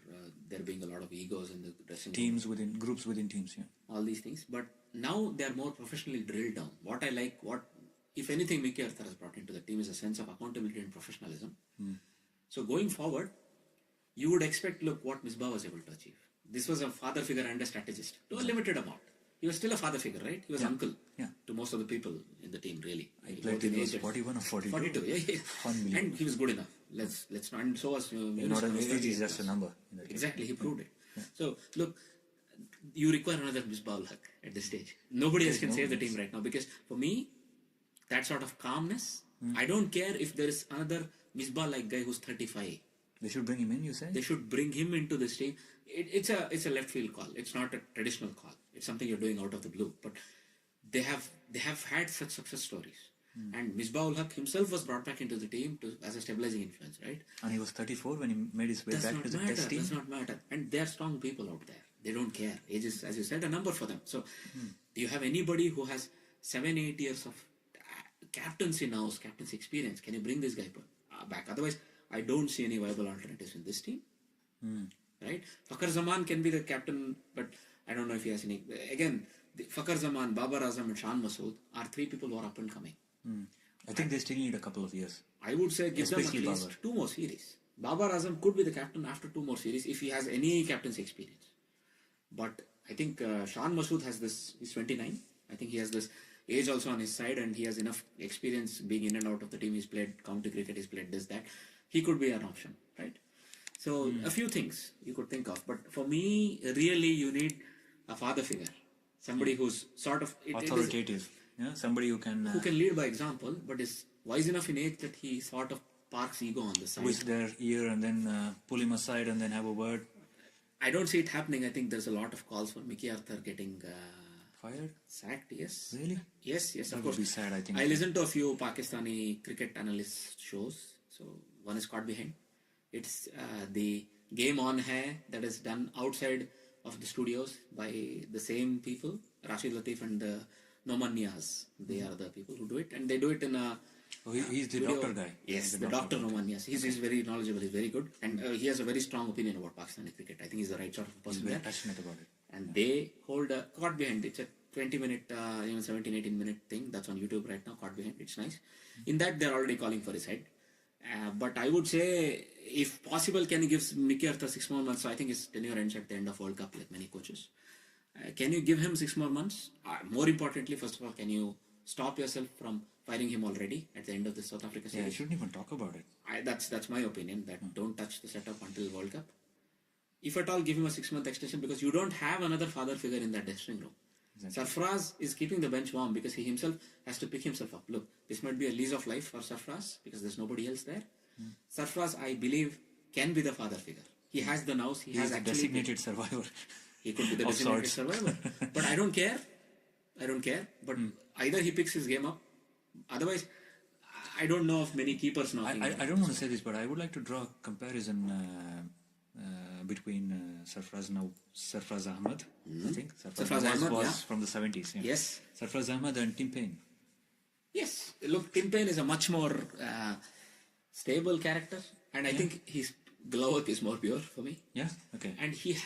Speaker 1: there being a lot of egos in the dressing room.
Speaker 2: Groups within teams, yeah.
Speaker 1: All these things. But now they are more professionally drilled down. What I like, if anything Mickey Arthur has brought into the team is a sense of accountability and professionalism. So going forward, you would expect, look, what Misbah was able to achieve. This was a father figure and a strategist to a limited amount. He was still a father figure, right? He was uncle to most of the people in the team, really.
Speaker 2: He played till he was 41 or 42.
Speaker 1: 42, yeah. And he was good enough. Let's not. And so was
Speaker 2: Age is just a number.
Speaker 1: Exactly, he proved it. So look, you require another Misbah-ul Haq at this stage. Nobody else can save the team right now, because for me, that sort of calmness, I don't care if there is another Misbah-like guy who's 35.
Speaker 2: They should bring him in, you say?
Speaker 1: They should bring him into this team. It's a left field call. It's not a traditional call. It's something you're doing out of the blue. But they have had such success stories. And Misbah-ul Haq himself was brought back into the team as a stabilizing influence, right?
Speaker 2: And he was 34 when he made his way back to the test team?
Speaker 1: Does not matter. And there are strong people out there. They don't care. Age is, as you said, a number for them. So, do you have anybody who has 7-8 years of captaincy experience? Can you bring this guy back? Otherwise, I don't see any viable alternatives in this team. Right? Fakhar Zaman can be the captain, but I don't know if he has any. Again, Fakhar Zaman, Babar Azam, and Shan Masood are 3 people who are up and coming.
Speaker 2: I think they still need a couple of years.
Speaker 1: I would say give them at least 2 more series. Babar Azam could be the captain after 2 more series if he has any captaincy experience. But I think Shan Masood has this, he's 29. I think he has this age also on his side, and he has enough experience being in and out of the team. He's played county cricket, he's played this, that. He could be an option, right? So a few things you could think of. But for me, really, you need a father figure. Somebody who's sort of...
Speaker 2: authoritative. Somebody who can
Speaker 1: lead by example, but is wise enough in age that he sort of parks ego on the side.
Speaker 2: Twist their ear and then pull him aside and then have a word.
Speaker 1: I don't see it happening. I think there's a lot of calls for Mickey Arthur getting...
Speaker 2: fired?
Speaker 1: Sacked, yes.
Speaker 2: Really?
Speaker 1: Yes, of
Speaker 2: That
Speaker 1: course.
Speaker 2: would be sad, I think.
Speaker 1: I listen to a few Pakistani cricket analyst shows. So one is Caught Behind. It's the Game On Hai that is done outside of the studios by the same people, Rashid Latif and Noman Niaz. They are the people who do it, and they do it in a...
Speaker 2: Oh, he's the
Speaker 1: video.
Speaker 2: doctor guy.
Speaker 1: Yes, the doctor Noman Niaz. He's very knowledgeable, he's very good, and he has a very strong opinion about Pakistani cricket. I think he's the right sort of person.
Speaker 2: He's very
Speaker 1: there.
Speaker 2: passionate about it.
Speaker 1: And they hold a Caught Behind. It's a 20-minute, 17-18 minute thing that's on YouTube right now. Caught Behind. It's nice. In that, they're already calling for his head. But I would say, if possible, can you give Mickey Arthur 6 more months? So I think his tenure ends at the end of World Cup, like many coaches. Can you give him 6 more months? More importantly, first of all, can you stop yourself from firing him already at the end of the South Africa series?
Speaker 2: Yeah, I shouldn't even talk about it.
Speaker 1: That's my opinion, that don't touch the setup until World Cup. If at all, give him a 6-month extension, because you don't have another father figure in that dressing room. Exactly. Sarfraz is keeping the bench warm because he himself has to pick himself up. Look, this might be a lease of life for Sarfraz because there's nobody else there. Sarfraz, I believe, can be the father figure. He has the nous. He has
Speaker 2: a
Speaker 1: actually
Speaker 2: designated survivor.
Speaker 1: He could be the designated survivor. But I don't care. But either he picks his game up. Otherwise, I don't know of many keepers knocking.
Speaker 2: I don't want to say this, but I would like to draw a comparison between Sarfraz Ahmad, I think.
Speaker 1: Sarfraz Ahmad
Speaker 2: was from the 70s. Yeah.
Speaker 1: Yes.
Speaker 2: Sarfraz Ahmad and Tim Payne.
Speaker 1: Yes. Look, Tim Payne is a much more stable character, and I think his glove work is more pure for me.
Speaker 2: Yeah, okay.
Speaker 1: And he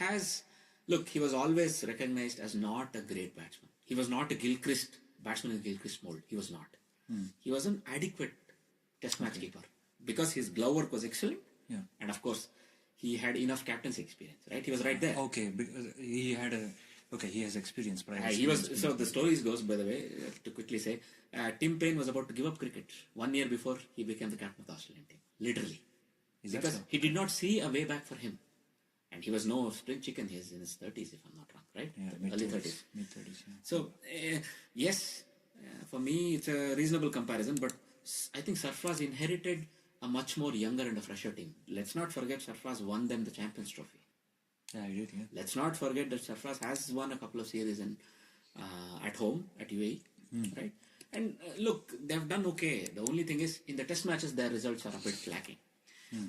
Speaker 1: was always recognized as not a great batsman. He was not a batsman in Gilchrist mold. He was not. He was an adequate test match keeper because his glove work was excellent. Yeah. And of course, he had enough captaincy experience, right? He was right there.
Speaker 2: Okay, because he has experience.
Speaker 1: So the stories goes, by the way, to quickly say, Tim Payne was about to give up cricket 1 year before he became the captain of the Australian team. Literally. Because he did not see a way back for him. And he was no spring chicken. He's in his 30s, if I'm not wrong, right?
Speaker 2: Yeah,
Speaker 1: early 30s.
Speaker 2: Mid-30s, yeah.
Speaker 1: So, yes, for me, it's a reasonable comparison, but I think Sarfraz inherited a much more younger and a fresher team. Let's not forget Sarfraz won them the Champions Trophy.
Speaker 2: Yeah, I did, yeah.
Speaker 1: Let's not forget that Sarfraz has won a couple of series at home, at UAE, right? And look, they've done okay. The only thing is, in the test matches, their results are a bit lacking.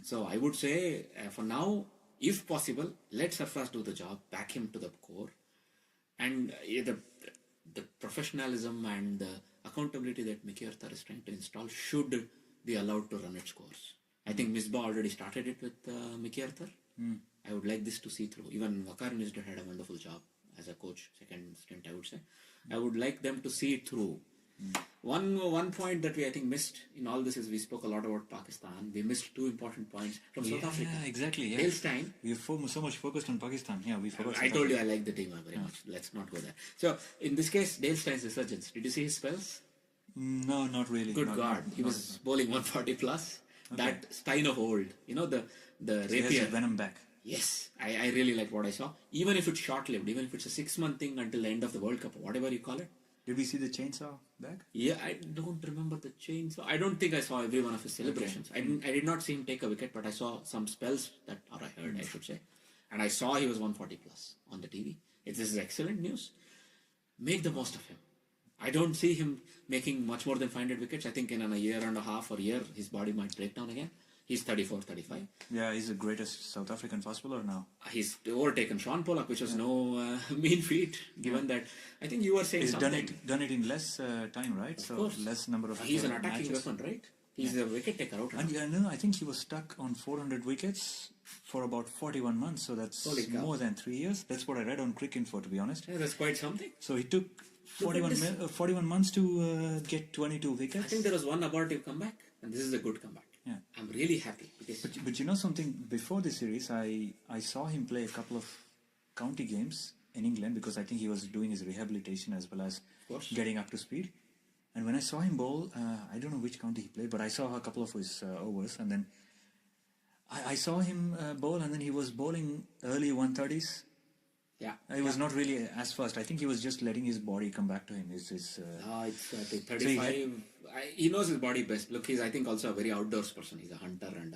Speaker 1: So I would say, for now, if possible, let Sarfraz do the job, back him to the core, and the professionalism and the accountability that Mickey Arthur is trying to install should be allowed to run its course. I think Misbah already started it with Mickey Arthur. I would like this to see through. Even Waqar Nisbet had a wonderful job as a coach, second stint, I would say. I would like them to see it through. One point that we, I think, missed in all this is we spoke a lot about Pakistan. We missed 2 important points from South Africa.
Speaker 2: Yeah, exactly. Yeah.
Speaker 1: Dale Steyn.
Speaker 2: We so much focused on Pakistan. Yeah, we forgot.
Speaker 1: I told you I like the team very much. Let's not go there. So, in this case, Dale Steyn's resurgence. Did you see his spells?
Speaker 2: No, not really.
Speaker 1: Good God. He was bowling 140 plus. Okay. That Steyn of old. You know, the rapier.
Speaker 2: Venom back.
Speaker 1: Yes, I really like what I saw. Even if it's short-lived, even if it's a 6-month thing until the end of the World Cup, or whatever you call it.
Speaker 2: Did we see the chainsaw back?
Speaker 1: Yeah, I don't remember the chainsaw. I don't think I saw every one of his celebrations. Okay. I did not see him take a wicket, but I saw some spells or I heard, I should say. And I saw he was 140 plus on the TV. This is excellent news. Make the most of him. I don't see him making much more than 500 wickets. I think in a year and a half or year, his body might break down again. He's 34, 35.
Speaker 2: Yeah, he's the greatest South African fast bowler now.
Speaker 1: He's overtaken Sean Pollock, which was no mean feat, given that. I think you were saying
Speaker 2: he's
Speaker 1: something.
Speaker 2: done it in less time, right?
Speaker 1: Of
Speaker 2: so
Speaker 1: course.
Speaker 2: Less number of
Speaker 1: He's an attacking
Speaker 2: matches.
Speaker 1: weapon, right? He's a wicket taker out.
Speaker 2: And I think he was stuck on 400 wickets for about 41 months. So that's more than 3 years. That's what I read on Cricinfo, to be honest.
Speaker 1: Yeah, that's quite something.
Speaker 2: So he took 41 months to get 22 wickets.
Speaker 1: I think there was one abortive comeback, and this is a good comeback.
Speaker 2: Yeah.
Speaker 1: I'm really happy. Because
Speaker 2: but you know something, before the series, I saw him play a couple of county games in England because I think he was doing his rehabilitation as well as getting up to speed. And when I saw him bowl, I don't know which county he played, but I saw a couple of his overs, and then I saw him bowl, and then he was bowling early 130s.
Speaker 1: Yeah.
Speaker 2: He was not really as fast. I think he was just letting his body come back to him. It's
Speaker 1: I think 35. He knows his body best. Look, he's I think also a very outdoors person. He's a hunter and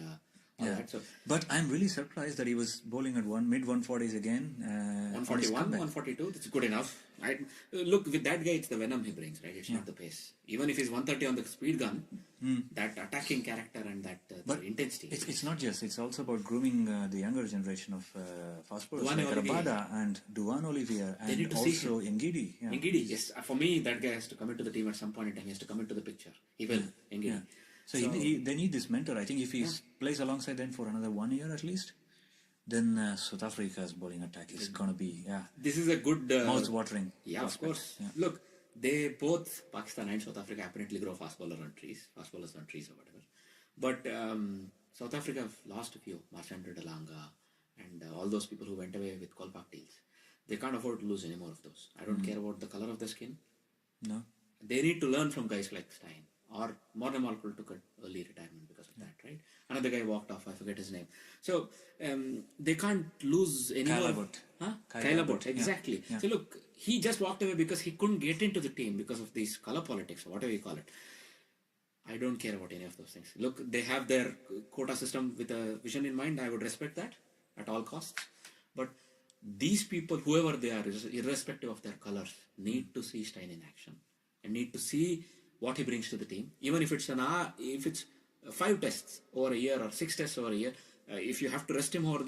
Speaker 1: all that. So.
Speaker 2: But I'm really surprised that he was bowling at mid 140s again.
Speaker 1: 141, 142. That's good enough. Right? Look, with that guy, it's the venom he brings, right? It's not the pace. Even if he's 130 on the speed gun, that attacking character and that intensity.
Speaker 2: It's not just. It's also about grooming the younger generation of fast bowlers like Rabada and Duan Olivier and also Ngidi. Yeah.
Speaker 1: Ngidi, yes. For me, that guy has to come into the team at some point in time. He has to come into the picture. He will, Ngidi.
Speaker 2: Yeah. So they need this mentor. I think if he plays alongside them for another 1 year at least, then South Africa's bowling attack is going to be,
Speaker 1: This is a good...
Speaker 2: mouth-watering.
Speaker 1: Yeah,
Speaker 2: prospect.
Speaker 1: Of course. Yeah. Look, they both, Pakistan and South Africa, apparently grow fast bowlers on trees or whatever. But South Africa have lost a few. Marchandra Delanga and all those people who went away with Kolpak deals. They can't afford to lose any more of those. I don't care about the color of the skin.
Speaker 2: No.
Speaker 1: They need to learn from guys like Steyn. Or Morne Markle took an early retirement because of that, right? Another guy walked off, I forget his name. So, they can't lose any more. Kyle Abbott, exactly. Yeah. So look, he just walked away because he couldn't get into the team because of these color politics or whatever you call it. I don't care about any of those things. Look, they have their quota system with a vision in mind. I would respect that at all costs. But these people, whoever they are, irrespective of their colors, need to see Steyn in action and need to see what he brings to the team. Even if it's 5 tests over a year or 6 tests over a year, if you have to rest him over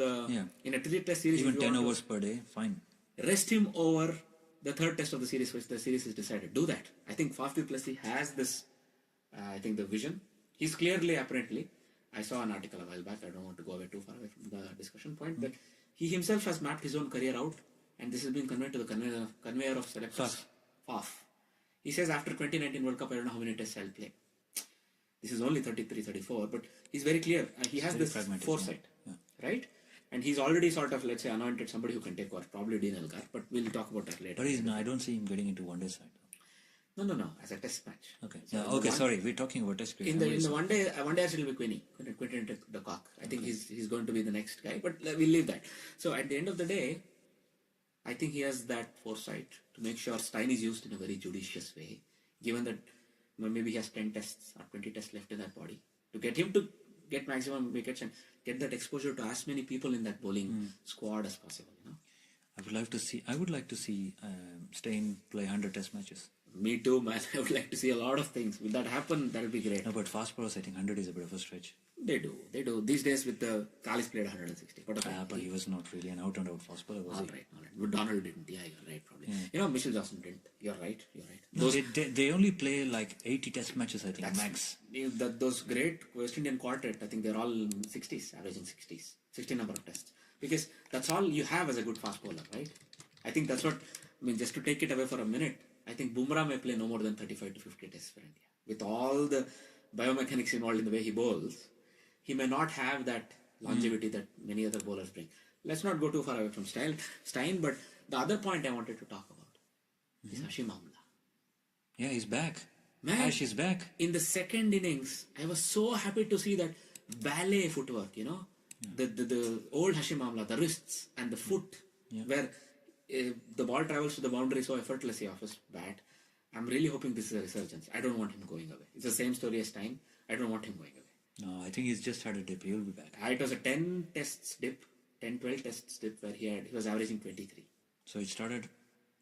Speaker 1: in a 3-test series,
Speaker 2: even 10 overs per day, fine.
Speaker 1: Rest him over the 3rd test of the series, which the series is decided. Do that. I think Faf du Plessis has this. I think the vision. He's clearly, apparently, I saw an article a while back. I don't want to go away too far away from the discussion point, but he himself has mapped his own career out, and this has been conveyed to the conveyor of selectors. Faf. He says after 2019 World Cup, I don't know how many tests I'll play. This is only 33, 34, but he's very clear. He has this foresight, right? And he's already sort of, let's say, anointed somebody who can take over, probably Dean Elgar, but we'll talk about that later.
Speaker 2: But I don't see him getting into one day side.
Speaker 1: No, as a test match.
Speaker 2: Okay, so sorry, we're talking about test cricket.
Speaker 1: In the one day it'll be Quinton de Kock. I think he's going to be the next guy, but we'll leave that. So at the end of the day, I think he has that foresight to make sure Steyn is used in a very judicious way, given that maybe he has 10 tests or 20 tests left in that body, to get him to get maximum wickets and get that exposure to as many people in that bowling squad as possible.
Speaker 2: I would like to see Steyn play 100 test matches.
Speaker 1: Me too, man. I would like to see a lot of things. Will that happen? That would be great.
Speaker 2: No, but fast bowlers, I think 100 is a bit of a stretch.
Speaker 1: They do. These days with the Kallis played 160. But
Speaker 2: he was not really an out-and-out fast bowler, was he?
Speaker 1: All right. But Donald didn't. Yeah, you're right, probably. Yeah. Mitchell Johnson didn't. You're right.
Speaker 2: No, they only play like 80 test matches, I think, max.
Speaker 1: Those great West Indian quartet, I think they're all 60s, averaging 60s. 60 number of tests. Because that's all you have as a good fast bowler, right? I think that's what, just to take it away for a minute, I think Bumrah may play no more than 35 to 50 tests for India. With all the biomechanics involved in the way he bowls, he may not have that longevity that many other bowlers bring. Let's not go too far away from Steyn, but the other point I wanted to talk about is Hashim Amla.
Speaker 2: Yeah, he's back.
Speaker 1: Man,
Speaker 2: Ash is back.
Speaker 1: In the second innings, I was so happy to see that ballet footwork, The old Hashim Amla, the wrists and the foot, where the ball travels to the boundary so effortlessly off his bat. I'm really hoping this is a resurgence. I don't want him going away. It's the same story as Steyn. I don't want him going away.
Speaker 2: No, I think he's just had a dip. He'll be back.
Speaker 1: It was a 10 tests dip, 10-12 tests dip where he was averaging 23.
Speaker 2: So it started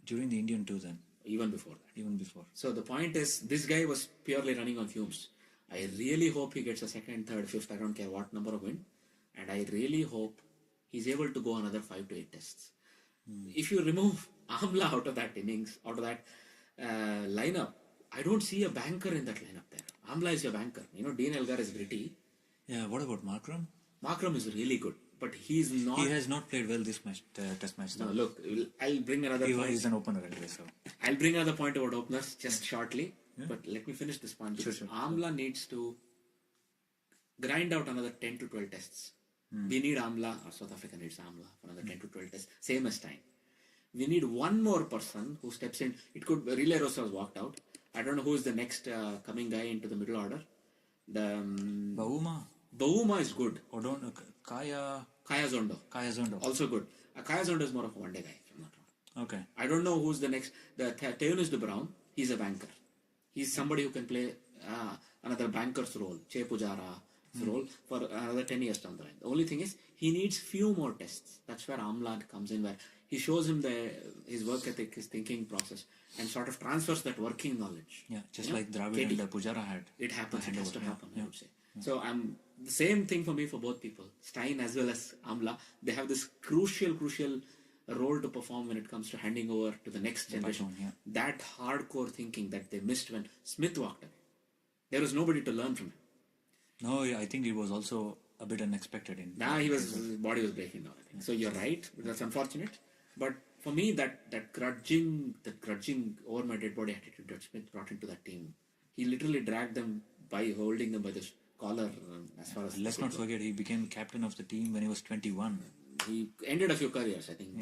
Speaker 2: during the Indian tour then?
Speaker 1: Even before that.
Speaker 2: Even before.
Speaker 1: So the point is, this guy was purely running on fumes. I really hope he gets a second, third, fifth, I don't care what number of win. And I really hope he's able to go another 5 to 8 tests. If you remove Amla out of that innings, out of that lineup, I don't see a banker in that lineup there. Amla is your banker. Dean Elgar is gritty.
Speaker 2: Yeah, what about Markram?
Speaker 1: Markram is really good, but he's not...
Speaker 2: He has not played well this match, test match.
Speaker 1: No, look, I'll bring another point.
Speaker 2: He's an opener anyway, so...
Speaker 1: I'll bring another point about openers just shortly, but let me finish this point. Because Amla needs to grind out another 10 to 12 tests. We need Amla, or South Africa needs Amla for another 10 to 12 tests, same as Steyn. We need one more person who steps in. It could be Relay Rosa has walked out. I don't know who is the next coming guy into the middle order. Bauma is good.
Speaker 2: Kaya
Speaker 1: Zondo. Also good. Kaya Zondo is more of a one-day guy, if I'm not wrong.
Speaker 2: Okay.
Speaker 1: I don't know who's the next. Teonis de Brown, he's a banker. He's somebody who can play another banker's role, Che Pujara's role for another 10 years down the line. The only thing is, he needs few more tests. That's where Amla comes in, where he shows him his work ethic, his thinking process, and sort of transfers that working knowledge.
Speaker 2: Yeah, just like Dravid and Pujara had.
Speaker 1: It happens. It has to happen, I would say. So the same thing for me for both people, Steyn as well as Amla. They have this crucial role to perform when it comes to handing over to the next generation. That hardcore thinking that they missed when Smith walked away. There was nobody to learn from him.
Speaker 2: No, I think it was also a bit unexpected.
Speaker 1: His body was breaking down, I think. So you're right. That's unfortunate. But for me, that grudging over my dead body attitude that Smith brought into that team, he literally dragged them by holding them by the collar as far as...
Speaker 2: Let's not forget, he became captain of the team when he was 21.
Speaker 1: He ended a few careers. I think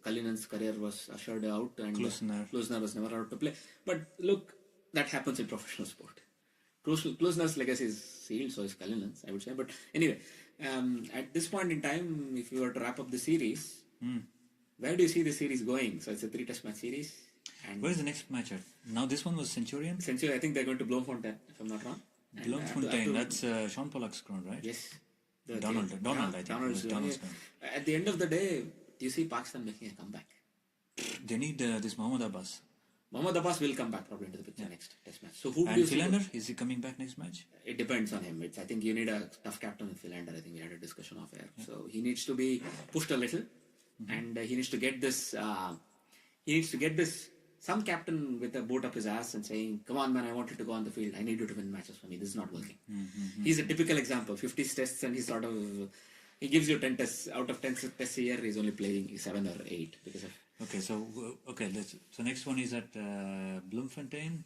Speaker 1: Kallinen's career was ushered out and Klusner was never allowed to play. But look, that happens in professional sport. Klusner's legacy is sealed, so is Kallinen's, I would say. But anyway, at this point in time, if you were to wrap up the series, where do you see the series going? So it's a 3-test match series. And
Speaker 2: where is the next match at? Now this one was Centurion?
Speaker 1: I think they're going to Bloemfontein, if I'm not wrong.
Speaker 2: Bloemfontein, that's Sean Pollock's ground, right?
Speaker 1: Yes.
Speaker 2: Donald, I think.
Speaker 1: Donald's ground. At the end of the day, do you see Pakistan making a comeback?
Speaker 2: They need this Mohammad Abbas.
Speaker 1: Mohammad Abbas will come back probably into the picture next test match. So
Speaker 2: who do you Philander, is he coming back next match?
Speaker 1: It depends on him. I think you need a tough captain with Philander. I think we had a discussion off air. So he needs to be pushed a little, and he needs to get this. Some captain with a boot up his ass and saying, "Come on, man, I want you to go on the field. I need you to win matches for me. This is not working." He's a typical example. 50 tests, and he gives you 10 tests out of 10 tests a year. He's only playing 7 or 8 because of.
Speaker 2: Okay, so next one is at Bloemfontein.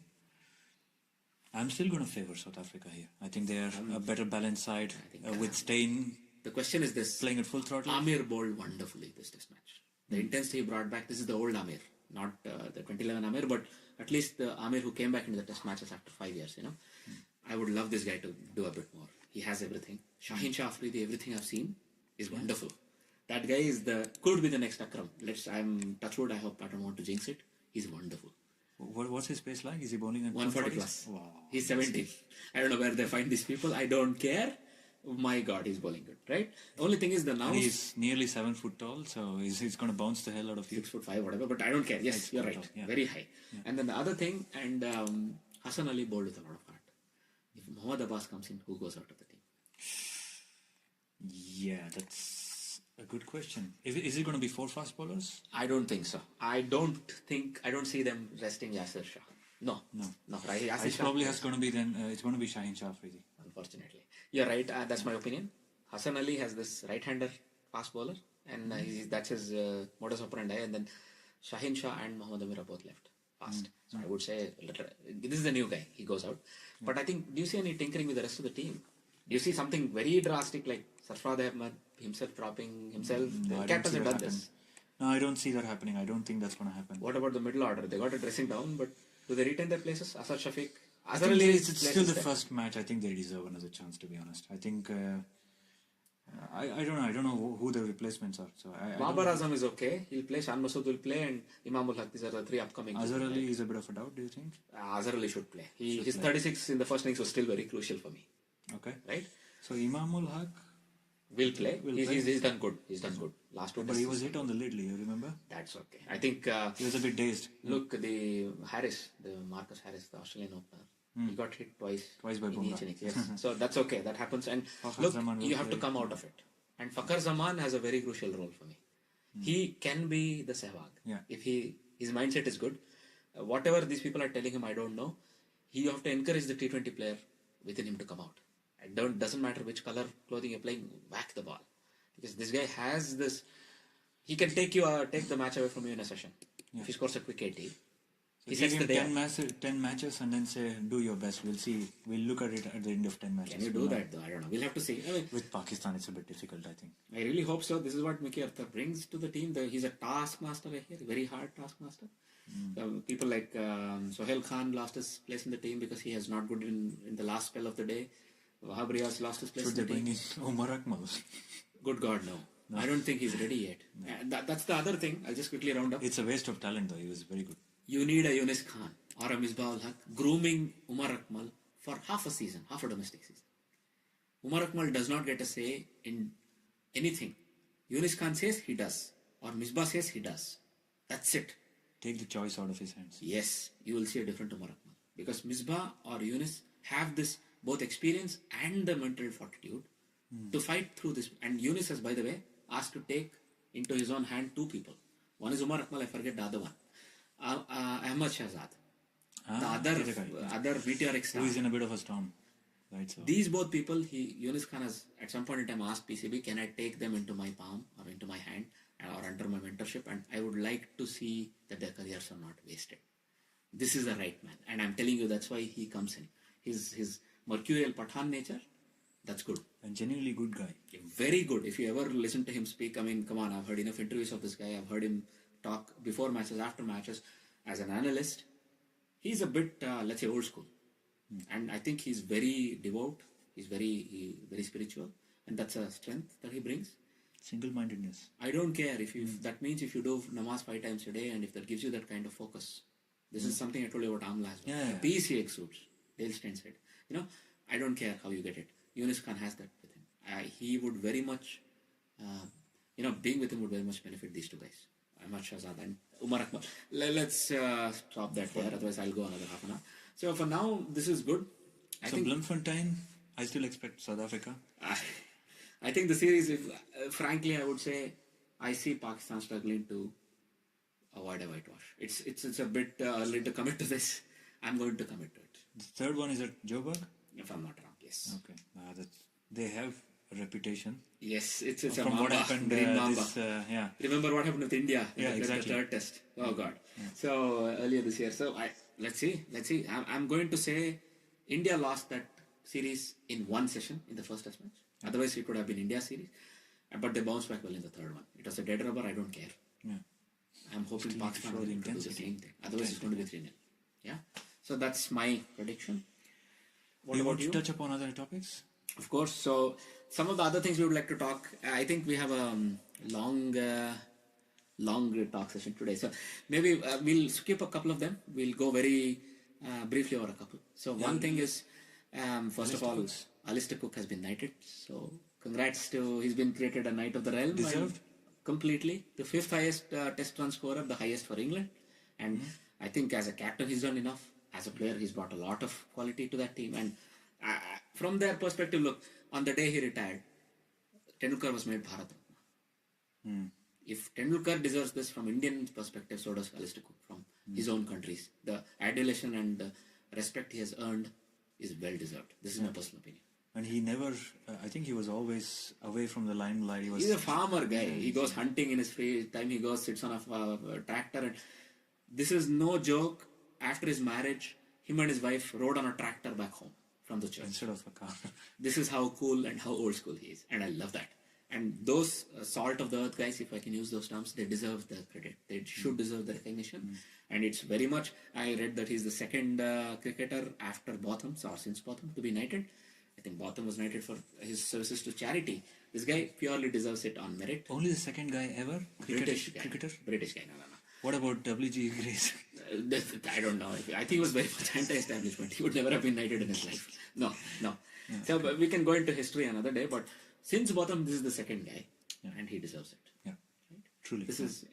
Speaker 2: I'm still going to favor South Africa here. I think they are a better balanced side with Steyn.
Speaker 1: The question is this:
Speaker 2: playing at full throttle.
Speaker 1: Amir bowled wonderfully this test match. The intensity he brought back. This is the old Amir, not the 2011 Amir, but at least the Amir who came back into the test matches after 5 years. I would love this guy to do a bit more. He has everything. Shaheen Shah Afridi, everything I've seen is wonderful. That guy could be the next Akram. I'm touchwood. I hope I don't want to jinx it. He's wonderful.
Speaker 2: What's his pace like? Is he bowling at
Speaker 1: 140 plus?
Speaker 2: Wow.
Speaker 1: He's 70. I don't know where they find these people. I don't care. My God, he's bowling good, right? The only thing is
Speaker 2: he's nearly 7 foot tall, so he's going to bounce the hell out of you.
Speaker 1: 6'5", whatever. But I don't care. Yes, you're right. Yeah. Very high. Yeah. And then the other thing, and Hassan Ali bowled with a lot of heart. If Mohammad Abbas comes in, who goes out of the team?
Speaker 2: Yeah, that's a good question. Is it going to be 4 fast bowlers?
Speaker 1: I don't think so. I don't see them resting Yasir Shah. No.
Speaker 2: Yasir Shah probably has going to be then. It's going to be Shaheen Shah Afridi.
Speaker 1: Unfortunately, you're right. That's my opinion. Hassan Ali has this right-hander fast bowler, and that's his modus operandi. And then Shaheen Shah and Mohammad Amir are both left fast. So I would say this is the new guy. He goes out. But I think, do you see any tinkering with the rest of the team? Do you see something very drastic like Sarfraz himself dropping himself? The captains have done this.
Speaker 2: No, I don't see that happening. I don't think that's going to happen.
Speaker 1: What about the middle order? They got a dressing down, but do they retain their places? Asad Shafiq?
Speaker 2: It's still the first match. I think they deserve another chance, to be honest. I think I don't know. I don't know who the replacements are. So
Speaker 1: Babar Azam is okay. He'll play. Shan Masood will play, and Imam ul Haq. These are the three upcoming.
Speaker 2: Azhar Ali is a bit of a doubt. Do you think?
Speaker 1: Azhar Ali should play. His 36 in the first innings was still very crucial for me.
Speaker 2: Okay.
Speaker 1: Right.
Speaker 2: So Imam ul Haq
Speaker 1: will play. He's done good. He's done good. Last one.
Speaker 2: But he was hit on the lid, you remember?
Speaker 1: That's okay. I think
Speaker 2: he was a bit dazed.
Speaker 1: Look, the Marcus Harris, the Australian opener. He got hit twice
Speaker 2: by
Speaker 1: in
Speaker 2: Bumrah.
Speaker 1: each innings. Yes. So that's okay. That happens. And look, you have to come out of it. And Fakhar Zaman has a very crucial role for me. He can be the Sehwag.
Speaker 2: Yeah.
Speaker 1: If his mindset is good. Whatever these people are telling him, I don't know. You have to encourage the T20 player within him to come out. It doesn't matter which color clothing you're playing, whack the ball. Because this guy has this. He can take the match away from you in a session. Yeah. If he scores a quick 80.
Speaker 2: So he sets the day 10 matches and then say, do your best. We'll see. We'll look at it at the end of 10 matches.
Speaker 1: Can you do that though? I don't know. We'll have to see.
Speaker 2: With Pakistan, it's a bit difficult, I think.
Speaker 1: I really hope so. This is what Mickey Arthur brings to the team. He's a taskmaster here, very hard taskmaster. People like Sohail Khan lost his place in the team because he has not good in the last spell of the day. Wahab Riaz lost his place in the team.
Speaker 2: Should they bring in Omar Akmal?
Speaker 1: Good God, no. I don't think he's ready yet. No. That's the other thing. I'll just quickly round up.
Speaker 2: It's a waste of talent though. He was very good.
Speaker 1: You need a Yunus Khan or a Misbah ul Haq grooming Umar Akmal for half a season, half a domestic season. Umar Akmal does not get a say in anything. Yunus Khan says he does, or Misbah says he does. That's it.
Speaker 2: Take the choice out of his hands.
Speaker 1: Yes, you will see a different Umar Akmal. Because Misbah or Yunus have this both experience and the mental fortitude to fight through this. And Yunus has, by the way, asked to take into his own hand two people. One is Umar Akmal, I forget the other one. Ahmad Shahzad. The other meteoric star.
Speaker 2: Who is in a bit of a storm. Right, so.
Speaker 1: These both people, Yunus Khan has at some point in time asked PCB, can I take them into my palm or into my hand or under my mentorship? And I would like to see that their careers are not wasted. This is the right man. And I'm telling you, that's why he comes in. His mercurial Pathan nature, that's good.
Speaker 2: And genuinely good guy.
Speaker 1: Very good. If you ever listen to him speak, I mean, come on, I've heard enough interviews of this guy. I've heard him talk before matches, after matches. As an analyst, he's a bit, let's say, old school. And I think he's very devout. He's very spiritual. And that's a strength that he brings.
Speaker 2: Single-mindedness.
Speaker 1: I don't care if that means if you do namaz 5 times a day and if that gives you that kind of focus. This is something I told you about Amla as well. The peace he exudes. Dale Steyn said. I don't care how you get it. Yunus Khan has that with him. He would very much, being with him would very much benefit these two guys. Ahmad Shahzad and Umar Akmal. Let's stop that there, otherwise I'll go another half an hour. So for now, this is good.
Speaker 2: I think Bloemfontein, I still expect South Africa.
Speaker 1: I think the series, frankly, I would say, I see Pakistan struggling to avoid a whitewash. It's a bit early to commit to this. I'm going to commit to it.
Speaker 2: The third one is at Joburg?
Speaker 1: If I'm not wrong, yes.
Speaker 2: Okay. They have a reputation.
Speaker 1: Yes, it's a
Speaker 2: from
Speaker 1: Mamba.
Speaker 2: What happened,
Speaker 1: Remember what happened with India?
Speaker 2: Exactly.
Speaker 1: The third test. Oh God. Yeah. So earlier this year. So let's see. I'm going to say India lost that series in one session in the first test match. Yeah. Otherwise, it could have been India's series. But they bounced back well in the third one. It was a dead rubber. I don't care.
Speaker 2: Yeah.
Speaker 1: I'm hoping Pakistan will do the same thing. Otherwise, it's going to be 3-0. Yeah. So that's my prediction.
Speaker 2: What about you? Touch upon other topics?
Speaker 1: Of course. So some of the other things we would like to talk. I think we have a long talk session today. So maybe we'll skip a couple of them. We'll go very briefly over a couple. So one thing is, first of all, Alistair Cook has been knighted. So congrats to, he's been created a Knight of the Realm.
Speaker 2: Deserved?
Speaker 1: Completely. The 5th highest test run scorer, the highest for England. And I think as a captain, he's done enough. As a player, he's brought a lot of quality to that team. And from their perspective, look, on the day he retired, Tendulkar was made Bharat Ratna. If Tendulkar deserves this from Indian perspective, so does Alistair Cook from his own countries. The adulation and the respect he has earned is well deserved. This is my personal opinion.
Speaker 2: And he never, I think he was always away from the limelight.
Speaker 1: He's a farmer guy. He goes hunting in his free time. He goes, sits on a tractor. And this is no joke. After his marriage, him and his wife rode on a tractor back home from the church.
Speaker 2: Instead of a car.
Speaker 1: This is how cool and how old school he is. And I love that. And those salt of the earth guys, if I can use those terms, they deserve the credit. They should deserve the recognition. And it's very much, I read that he's the second cricketer after Botham, or since Botham, to be knighted. I think Botham was knighted for his services to charity. This guy purely deserves it on merit.
Speaker 2: Only the second guy ever?
Speaker 1: British
Speaker 2: cricketer?
Speaker 1: British guy, no.
Speaker 2: What about W.G. Grace?
Speaker 1: I don't know. I think he was very much anti-establishment. He would never have been knighted in his life. No.
Speaker 2: Yeah.
Speaker 1: So but we can go into history another day, but since Botham, this is the second guy, and he deserves it.
Speaker 2: Yeah,
Speaker 1: right?
Speaker 2: Truly.
Speaker 1: This is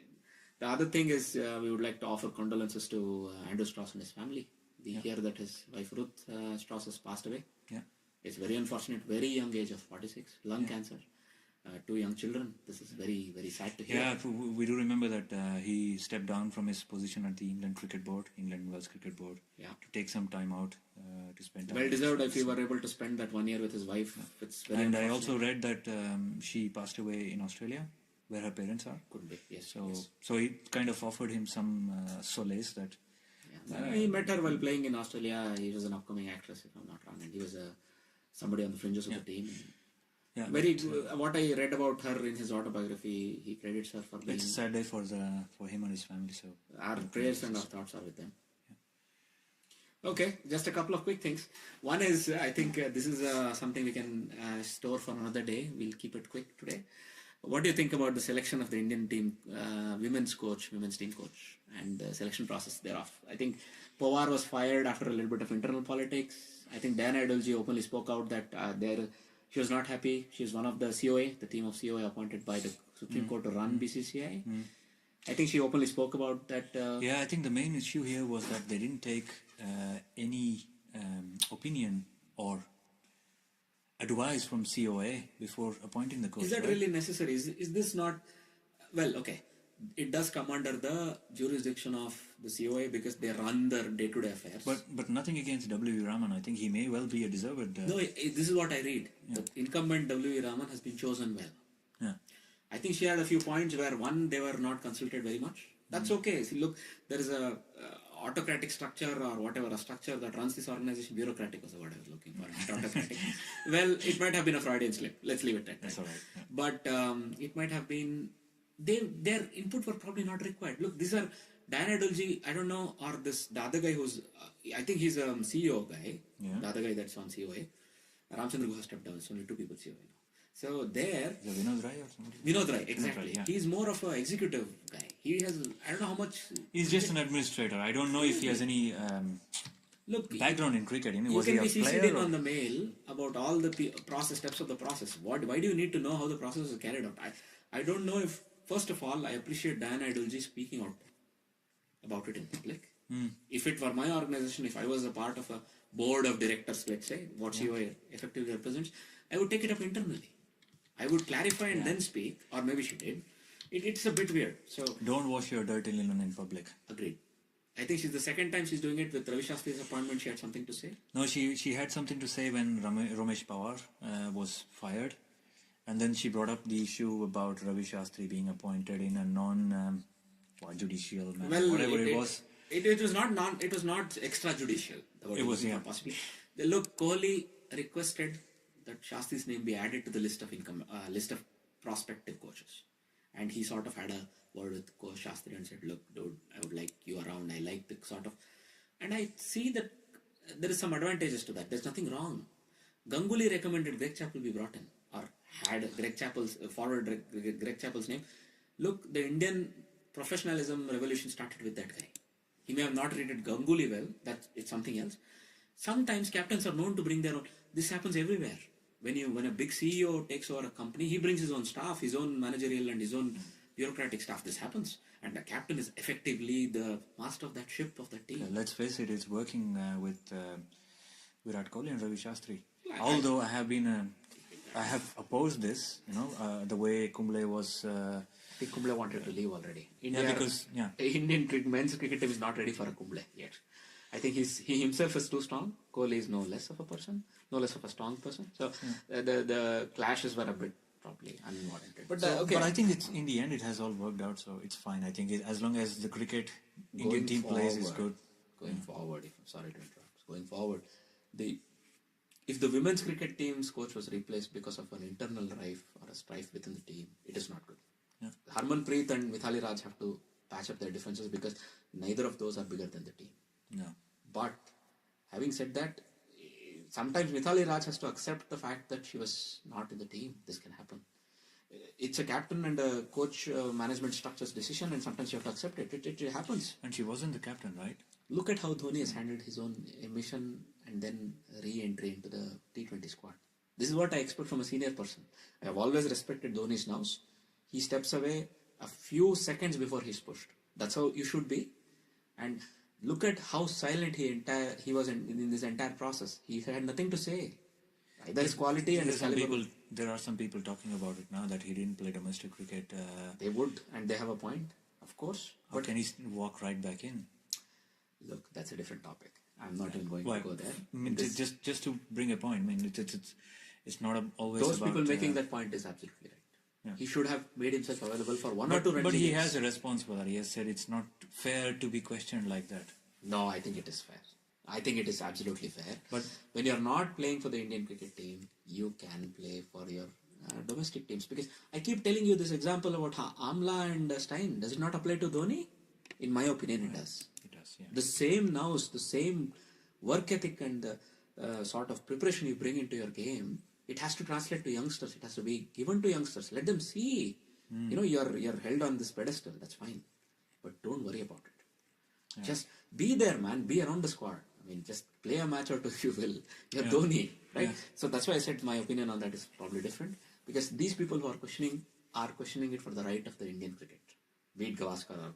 Speaker 1: the other thing is we would like to offer condolences to Andrew Strauss and his family. We hear that his wife Ruth Strauss has passed away.
Speaker 2: Yeah.
Speaker 1: It's very unfortunate, very young age of 46, lung cancer. 2 young children. This is very, very sad to hear.
Speaker 2: Yeah, we do remember that he stepped down from his position at the England Cricket Board, England Welsh Cricket Board, to take some time out to spend time.
Speaker 1: Well deserved if he were able to spend that 1 year with his wife. Yeah. It's very
Speaker 2: and I also read that she passed away in Australia, where her parents are.
Speaker 1: Could be, yes.
Speaker 2: So it kind of offered him some solace that...
Speaker 1: he met her while playing in Australia. He was an upcoming actress, if I'm not wrong, and he was somebody on the fringes of the team.
Speaker 2: Yeah,
Speaker 1: what I read about her in his autobiography, he credits her for being...
Speaker 2: It's a sad day for him and his family, so...
Speaker 1: Our prayers and our thoughts are with them. Yeah. Okay, just a couple of quick things. One is, I think this is something we can store for another day. We'll keep it quick today. What do you think about the selection of the Indian team, women's team coach, and the selection process thereof? I think Pawar was fired after a little bit of internal politics. I think Diana Adolji openly spoke out that she was not happy. She is one of the COA, the team of COA appointed by the Supreme Court to run BCCI. I think she openly spoke about that.
Speaker 2: Yeah, I think the main issue here was that they didn't take any opinion or advice from COA before appointing the coach.
Speaker 1: Is that really necessary? Is this not... Well, okay. It does come under the jurisdiction of the COA because they run their day-to-day affairs.
Speaker 2: But nothing against W.E. Raman. I think he may well be a deserved...
Speaker 1: No, this is what I read. Yeah. The incumbent W.E. Raman has been chosen well.
Speaker 2: Yeah.
Speaker 1: I think she had a few points where, one, they were not consulted very much. That's okay. See, look, there is a autocratic structure or whatever, a structure that runs this organization. Bureaucratic was the word I was looking for, not autocratic. Well, it might have been a Freudian slip. Let's leave it at that.
Speaker 2: That's all right. Yeah.
Speaker 1: But it might have been... Their input were probably not required. Look, these are Diana Adolji, I don't know, or the other guy who's, I think he's a CEO guy, the other guy that's on COA. Ramchandra Guha stepped down, it's only 2 people COA now. So there...
Speaker 2: Is it Vinod Rai or somebody?
Speaker 1: Vinod Rai, exactly. He's more of an executive guy. He has, I don't know how much...
Speaker 2: He's just an administrator. I don't know if he has any background in cricket. Was
Speaker 1: you can
Speaker 2: he
Speaker 1: be
Speaker 2: a
Speaker 1: CC'd
Speaker 2: player
Speaker 1: in on the mail about all the process steps of the process. Why do you need to know how the process is carried out? I don't know if... First of all, I appreciate Diana Adolji speaking out about it in public. If it were my organization, if I was a part of a board of directors, let's say, what COA effectively represents, I would take it up internally. I would clarify and then speak, or maybe she did. It's a bit weird. So
Speaker 2: don't wash your dirty linen in public.
Speaker 1: Agreed. I think she's the second time she's doing it with Ravi Shastri's appointment. She had something to say.
Speaker 2: No, she had something to say when Ramesh Pawar was fired. And then she brought up the issue about Ravi Shastri being appointed in a non-judicial manner, whatever it was.
Speaker 1: It was not extrajudicial.
Speaker 2: It was, yeah.
Speaker 1: Possibly. Look, Kohli requested that Shastri's name be added to the list of prospective coaches. And he sort of had a word with Coach Shastri and said, look, dude, I would like you around. I like the sort of... And I see that there is some advantages to that. There's nothing wrong. Ganguly recommended Greg Chappell be brought in, or had Greg Chappell's Greg Chappell's name. Look, the Indian professionalism revolution started with that guy. He may have not rated Ganguly well, it's something else. Sometimes captains are known to bring their own. This happens everywhere. When a big CEO takes over a company, he brings his own staff, his own managerial and his own bureaucratic staff. This happens. And the captain is effectively the master of that ship, of that team.
Speaker 2: Let's face it, it's working with Virat Kohli and Ravi Shastri. Although I have opposed this, the way Kumble was...
Speaker 1: I think Kumble wanted to leave already.
Speaker 2: Indian
Speaker 1: men's cricket team is not ready for a Kumble yet. I think he himself is too strong. Kohli is no less of a person, no less of a strong person. So the clashes were a bit probably unwarranted.
Speaker 2: But I think in the end it has all worked out, so it's fine. I think as long as the cricket Indian team plays is good.
Speaker 1: Going forward, sorry to interrupt. Going forward, if the women's cricket team's coach was replaced because of an internal rife or a strife within the team, it is not good.
Speaker 2: Yeah.
Speaker 1: Harmanpreet and Mithali Raj have to patch up their differences because neither of those are bigger than the team.
Speaker 2: No.
Speaker 1: But having said that, sometimes Mithali Raj has to accept the fact that she was not in the team. This can happen. It's a captain and a coach management structure's decision, and sometimes you have to accept it. It happens.
Speaker 2: And she wasn't the captain, right?
Speaker 1: Look at how Dhoni has handled his own emission and then re-entry into the T20 squad. This is what I expect from a senior person. I have always respected Dhoni's nows. He steps away a few seconds before he's pushed. That's how you should be. And look at how silent he was in this entire process. He had nothing to say. Either his quality and his caliber.
Speaker 2: There are some people talking about it now that he didn't play domestic cricket.
Speaker 1: They would, and they have a point, of course.
Speaker 2: How can he walk right back in?
Speaker 1: Look, that's a different topic. I'm not even going to go there.
Speaker 2: I mean, just to bring a point. I mean, it's not always
Speaker 1: those
Speaker 2: about...
Speaker 1: people making that point is absolutely right. Yeah. He should have made himself available for one or two runs.
Speaker 2: But he has a responsibility. He has said it's not fair to be questioned like that.
Speaker 1: No, I think it is fair. I think it is absolutely fair. But when you're not playing for the Indian cricket team, you can play for your domestic teams. Because I keep telling you this example about Amla and Steyn. Does it not apply to Dhoni? In my opinion, it does.
Speaker 2: It does, yeah.
Speaker 1: The same nows, the same work ethic and the sort of preparation you bring into your game, it has to translate to youngsters. It has to be given to youngsters. Let them see. You know, you're held on this pedestal. That's fine. But don't worry about it. Yeah. Just be there, man. Be around the squad. I mean, just play a match or two if you will. You're Dhoni, right? Yeah. So that's why I said my opinion on that is probably different. Because these people who are questioning it for the right of the Indian cricket. Be it Gavaskar or,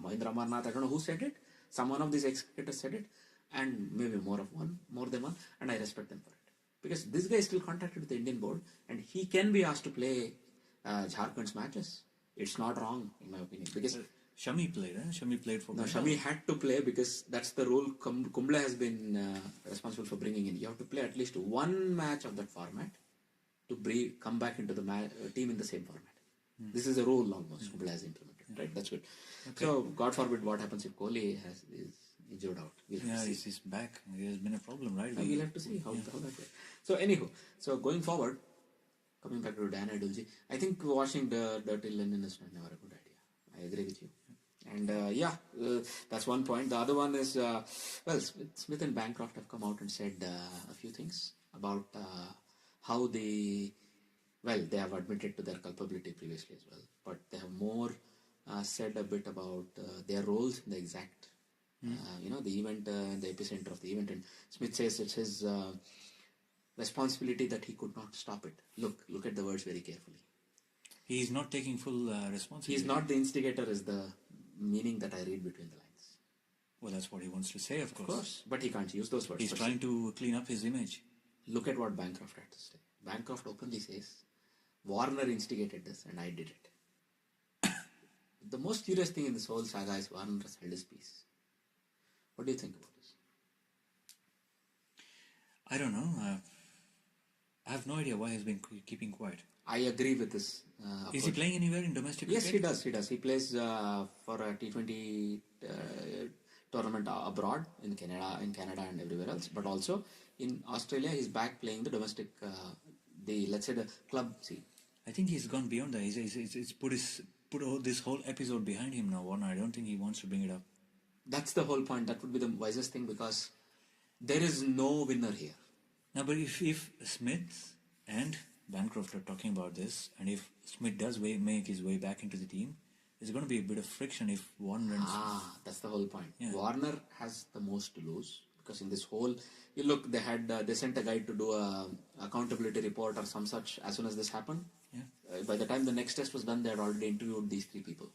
Speaker 1: Mahindra Amarnath, I don't know who said it. Some one of these ex-cricketers said it. And maybe more than one. And I respect them for it. Because this guy is still contacted with the Indian board. And he can be asked to play Jharkhand's matches. It's not wrong, in my opinion. Because...
Speaker 2: Shami played, eh? Shami played for...
Speaker 1: No, Shami had to play because that's the rule Kumble has been responsible for bringing in. You have to play at least one match of that format to come back into the team in the same format. This is a rule almost Kumble has implemented, right? That's good. Okay. So, God forbid what happens if Kohli is injured out.
Speaker 2: He's back. He has been a problem, right?
Speaker 1: We'll have to see how that goes. So, anyhow, going forward, coming back to Dan Idulji, I think washing the dirty linen is never a good idea. I agree with you. And that's one point. The other one is, Smith and Bancroft have come out and said a few things about how they have admitted to their culpability previously as well. But they have more said a bit about their roles in the exact, the event, the epicenter of the event. And Smith says it's his responsibility that he could not stop it. Look at the words very carefully.
Speaker 2: He is not taking full responsibility.
Speaker 1: He is not the instigator is the meaning that I read between the lines.
Speaker 2: Well, that's what he wants to say, of course.
Speaker 1: Of course, but he can't use those words.
Speaker 2: He's trying to clean up his image.
Speaker 1: Look at what Bancroft had to say. Bancroft openly says, Warner instigated this and I did it. The most curious thing in this whole saga is Warner has held his peace. What do you think about this?
Speaker 2: I don't know. I have no idea why he's been keeping quiet.
Speaker 1: I agree with this.
Speaker 2: Is he playing anywhere in domestic cricket?
Speaker 1: Yes, he does. He plays for a T20 tournament abroad in Canada and everywhere else. But also in Australia, he's back playing the domestic, let's say the club scene.
Speaker 2: I think he's gone beyond that. He's put this whole episode behind him now, Warner. I don't think he wants to bring it up.
Speaker 1: That's the whole point. That would be the wisest thing because there is no winner here.
Speaker 2: Now, but if Smith and Bancroft are talking about this, and if Smith does make his way back into the team, there's going to be a bit of friction if Warner...
Speaker 1: that's the whole point.
Speaker 2: Yeah.
Speaker 1: Warner has the most to lose because in this whole... they sent a guy to do a accountability report or some such as soon as this happened.
Speaker 2: Yeah.
Speaker 1: By the time the next test was done, they had already interviewed these three people.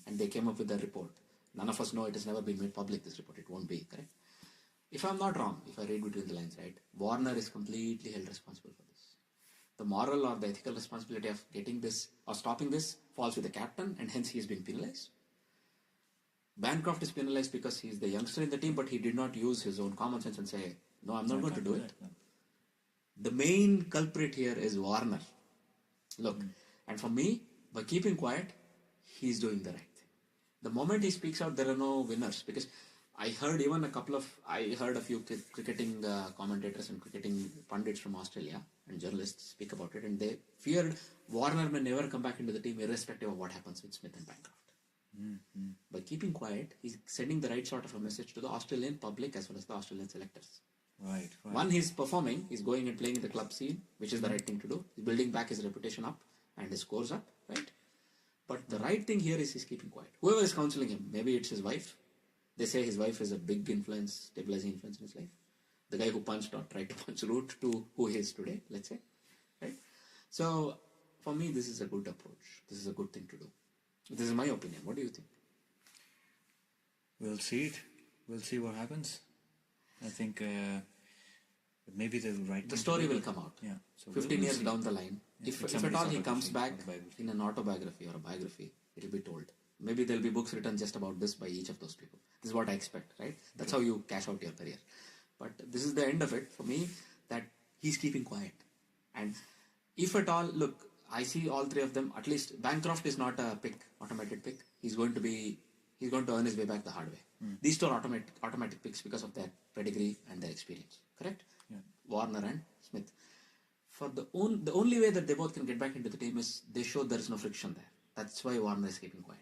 Speaker 1: And they came up with a report. None of us know it has never been made public, this report. It won't be, correct? If I'm not wrong, if I read between the lines, right, Warner is completely held responsible for this. The moral or the ethical responsibility of getting this or stopping this falls with the captain and hence he is being penalized. Bancroft is penalized because he is the youngster in the team but he did not use his own common sense and say, no, I'm not going to do it. No. The main culprit here is Warner. Look, and for me, by keeping quiet, he's doing the right thing. The moment he speaks out, there are no winners because I heard a few cricketing commentators and cricketing pundits from Australia and journalists speak about it and they feared Warner may never come back into the team irrespective of what happens with Smith and Bancroft. By keeping quiet, he's sending the right sort of a message to the Australian public as well as the Australian selectors.
Speaker 2: Right.
Speaker 1: One, he's performing, he's going and playing in the club scene, which is the right thing to do. He's building back his reputation up and his scores up, right? But the right thing here is he's keeping quiet. Whoever is counseling him, maybe it's his wife. They say his wife is a big influence, stabilizing influence in his life. The guy who punched or tried to punch Ruth to who he is today, let's say, right? So, for me, this is a good approach. This is a good thing to do. This is my opinion. What do you think?
Speaker 2: We'll see it. We'll see what happens. I think maybe they will write.
Speaker 1: The story will come out.
Speaker 2: Yeah. So
Speaker 1: 15 years down the line.
Speaker 2: Yeah,
Speaker 1: If at all he comes back in an autobiography or a biography, it will be told. Maybe there will be books written just about this by each of those people. This is what I expect, right? That's how you cash out your career. But this is the end of it for me, that he's keeping quiet. And if at all, look, I see all three of them. At least Bancroft is not a pick, automated pick. He's going to earn his way back the hard way. These two are automatic picks because of their pedigree and their experience. Correct?
Speaker 2: Yeah.
Speaker 1: Warner and Smith. For the only way that they both can get back into the team is they show there is no friction there. That's why Warner is keeping quiet.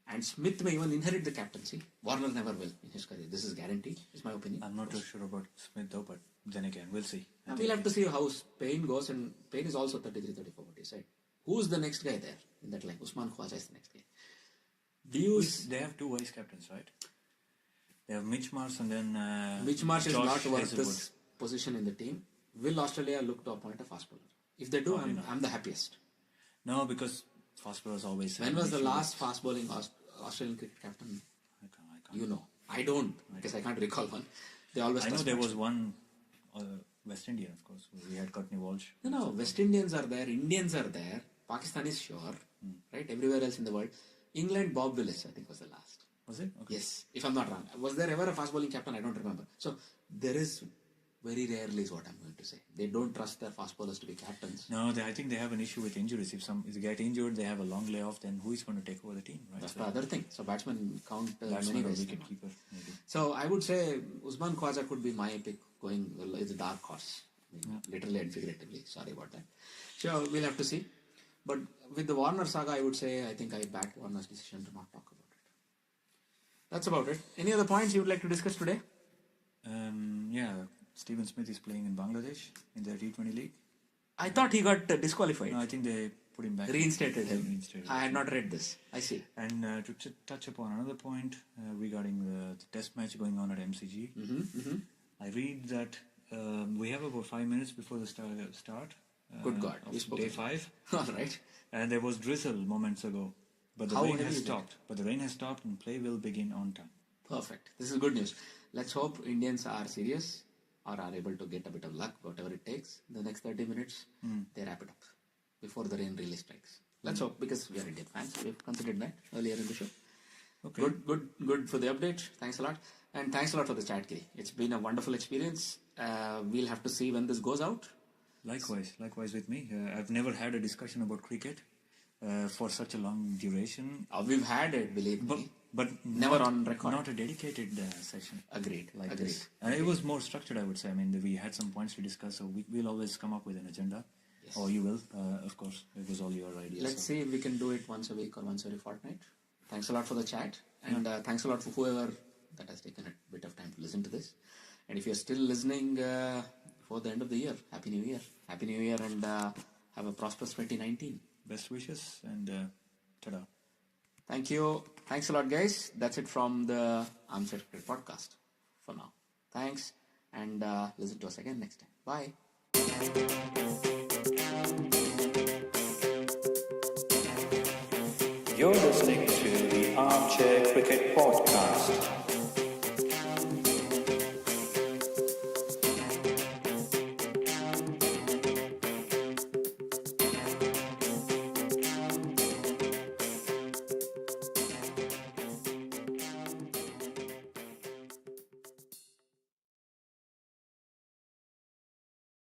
Speaker 1: And Smith may even inherit the captaincy. Warner never will in his career. This is guaranteed, is my opinion.
Speaker 2: I'm not too sure about Smith though, but then again, we'll see.
Speaker 1: We'll have to see how Steyn goes, and Steyn is also 33, 34, what you said. Who's the next guy there in that line? Usman Khwaja is the next guy.
Speaker 2: They have two vice captains, right? They have Mitch Marsh and then...
Speaker 1: Mitch Marsh is
Speaker 2: Josh
Speaker 1: not worth
Speaker 2: Hazelwood.
Speaker 1: this position in the team. Will Australia look to appoint a fast bowler? If they do, I'm the happiest.
Speaker 2: No, because fast bowlers always...
Speaker 1: When was the last fast bowling Australian cricket captain?
Speaker 2: I can't.
Speaker 1: You know. I don't, because I can't recall one. They always...
Speaker 2: I know there was one West Indian, of course. We had Courtney Walsh.
Speaker 1: No, West Indians are there, Indians are there, Pakistan is sure, right? Everywhere else in the world. England, Bob Willis, I think, was the last.
Speaker 2: Was it? Okay.
Speaker 1: Yes, if I'm not wrong. Was there ever a fast bowling captain? I don't remember. So, there is very rarely is what I'm going to say. They don't trust their fast bowlers to be captains.
Speaker 2: No, I think they have an issue with injuries. If they get injured, they have a long layoff, then who is going to take over the team, right?
Speaker 1: That's the other thing. So, batsmen count
Speaker 2: Batsman
Speaker 1: many
Speaker 2: or
Speaker 1: ways.
Speaker 2: wicket keeper, maybe.
Speaker 1: So, I would say Usman Khwaja could be my pick going, it's a dark horse. Literally and figuratively. Sorry about that. So, we'll have to see. But with the Warner saga, I would say I think I back Warner's decision to not talk about it. That's about it. Any other points you would like to discuss today?
Speaker 2: Yeah, Stephen Smith is playing in Bangladesh in their T20 league.
Speaker 1: I thought he got disqualified.
Speaker 2: No, I think they put him back.
Speaker 1: Reinstated him.
Speaker 2: Reinstated.
Speaker 1: I had not read this. I see.
Speaker 2: And to touch upon another point regarding the test match going on at MCG, I read that we have about 5 minutes before the start.
Speaker 1: Good God.
Speaker 2: Of day 5.
Speaker 1: All right.
Speaker 2: And there was drizzle moments ago. But the rain has stopped. But the rain has stopped and play will begin on time.
Speaker 1: Perfect. This is good news. Let's hope Indians are serious or are able to get a bit of luck, whatever it takes. The next 30 minutes, they wrap it up before the rain really strikes. Let's hope, because we are Indian fans. We've considered that earlier in the show.
Speaker 2: Okay.
Speaker 1: Good for the update. Thanks a lot. And thanks a lot for the chat, Kerry. It's been a wonderful experience. We'll have to see when this goes out.
Speaker 2: Likewise with me. I've never had a discussion about cricket for such a long duration.
Speaker 1: We've had it, believe me.
Speaker 2: But
Speaker 1: never on record.
Speaker 2: Not a dedicated session.
Speaker 1: Agreed.
Speaker 2: This. And it was more structured, I would say. I mean, we had some points to discuss, so we'll always come up with an agenda. Yes. Or you will, of course. It was all your idea.
Speaker 1: Let's see if we can do it once a week or once every fortnight. Thanks a lot for the chat. And thanks a lot for whoever that has taken a bit of time to listen to this. And if you're still listening before the end of the year, Happy New Year. Happy New Year, and have a prosperous 2019.
Speaker 2: Best wishes, and ta-da.
Speaker 1: Thank you. Thanks a lot, guys. That's it from the Armchair Cricket Podcast for now. Thanks, and listen to us again next time. Bye.
Speaker 3: You're listening to the Armchair Cricket Podcast.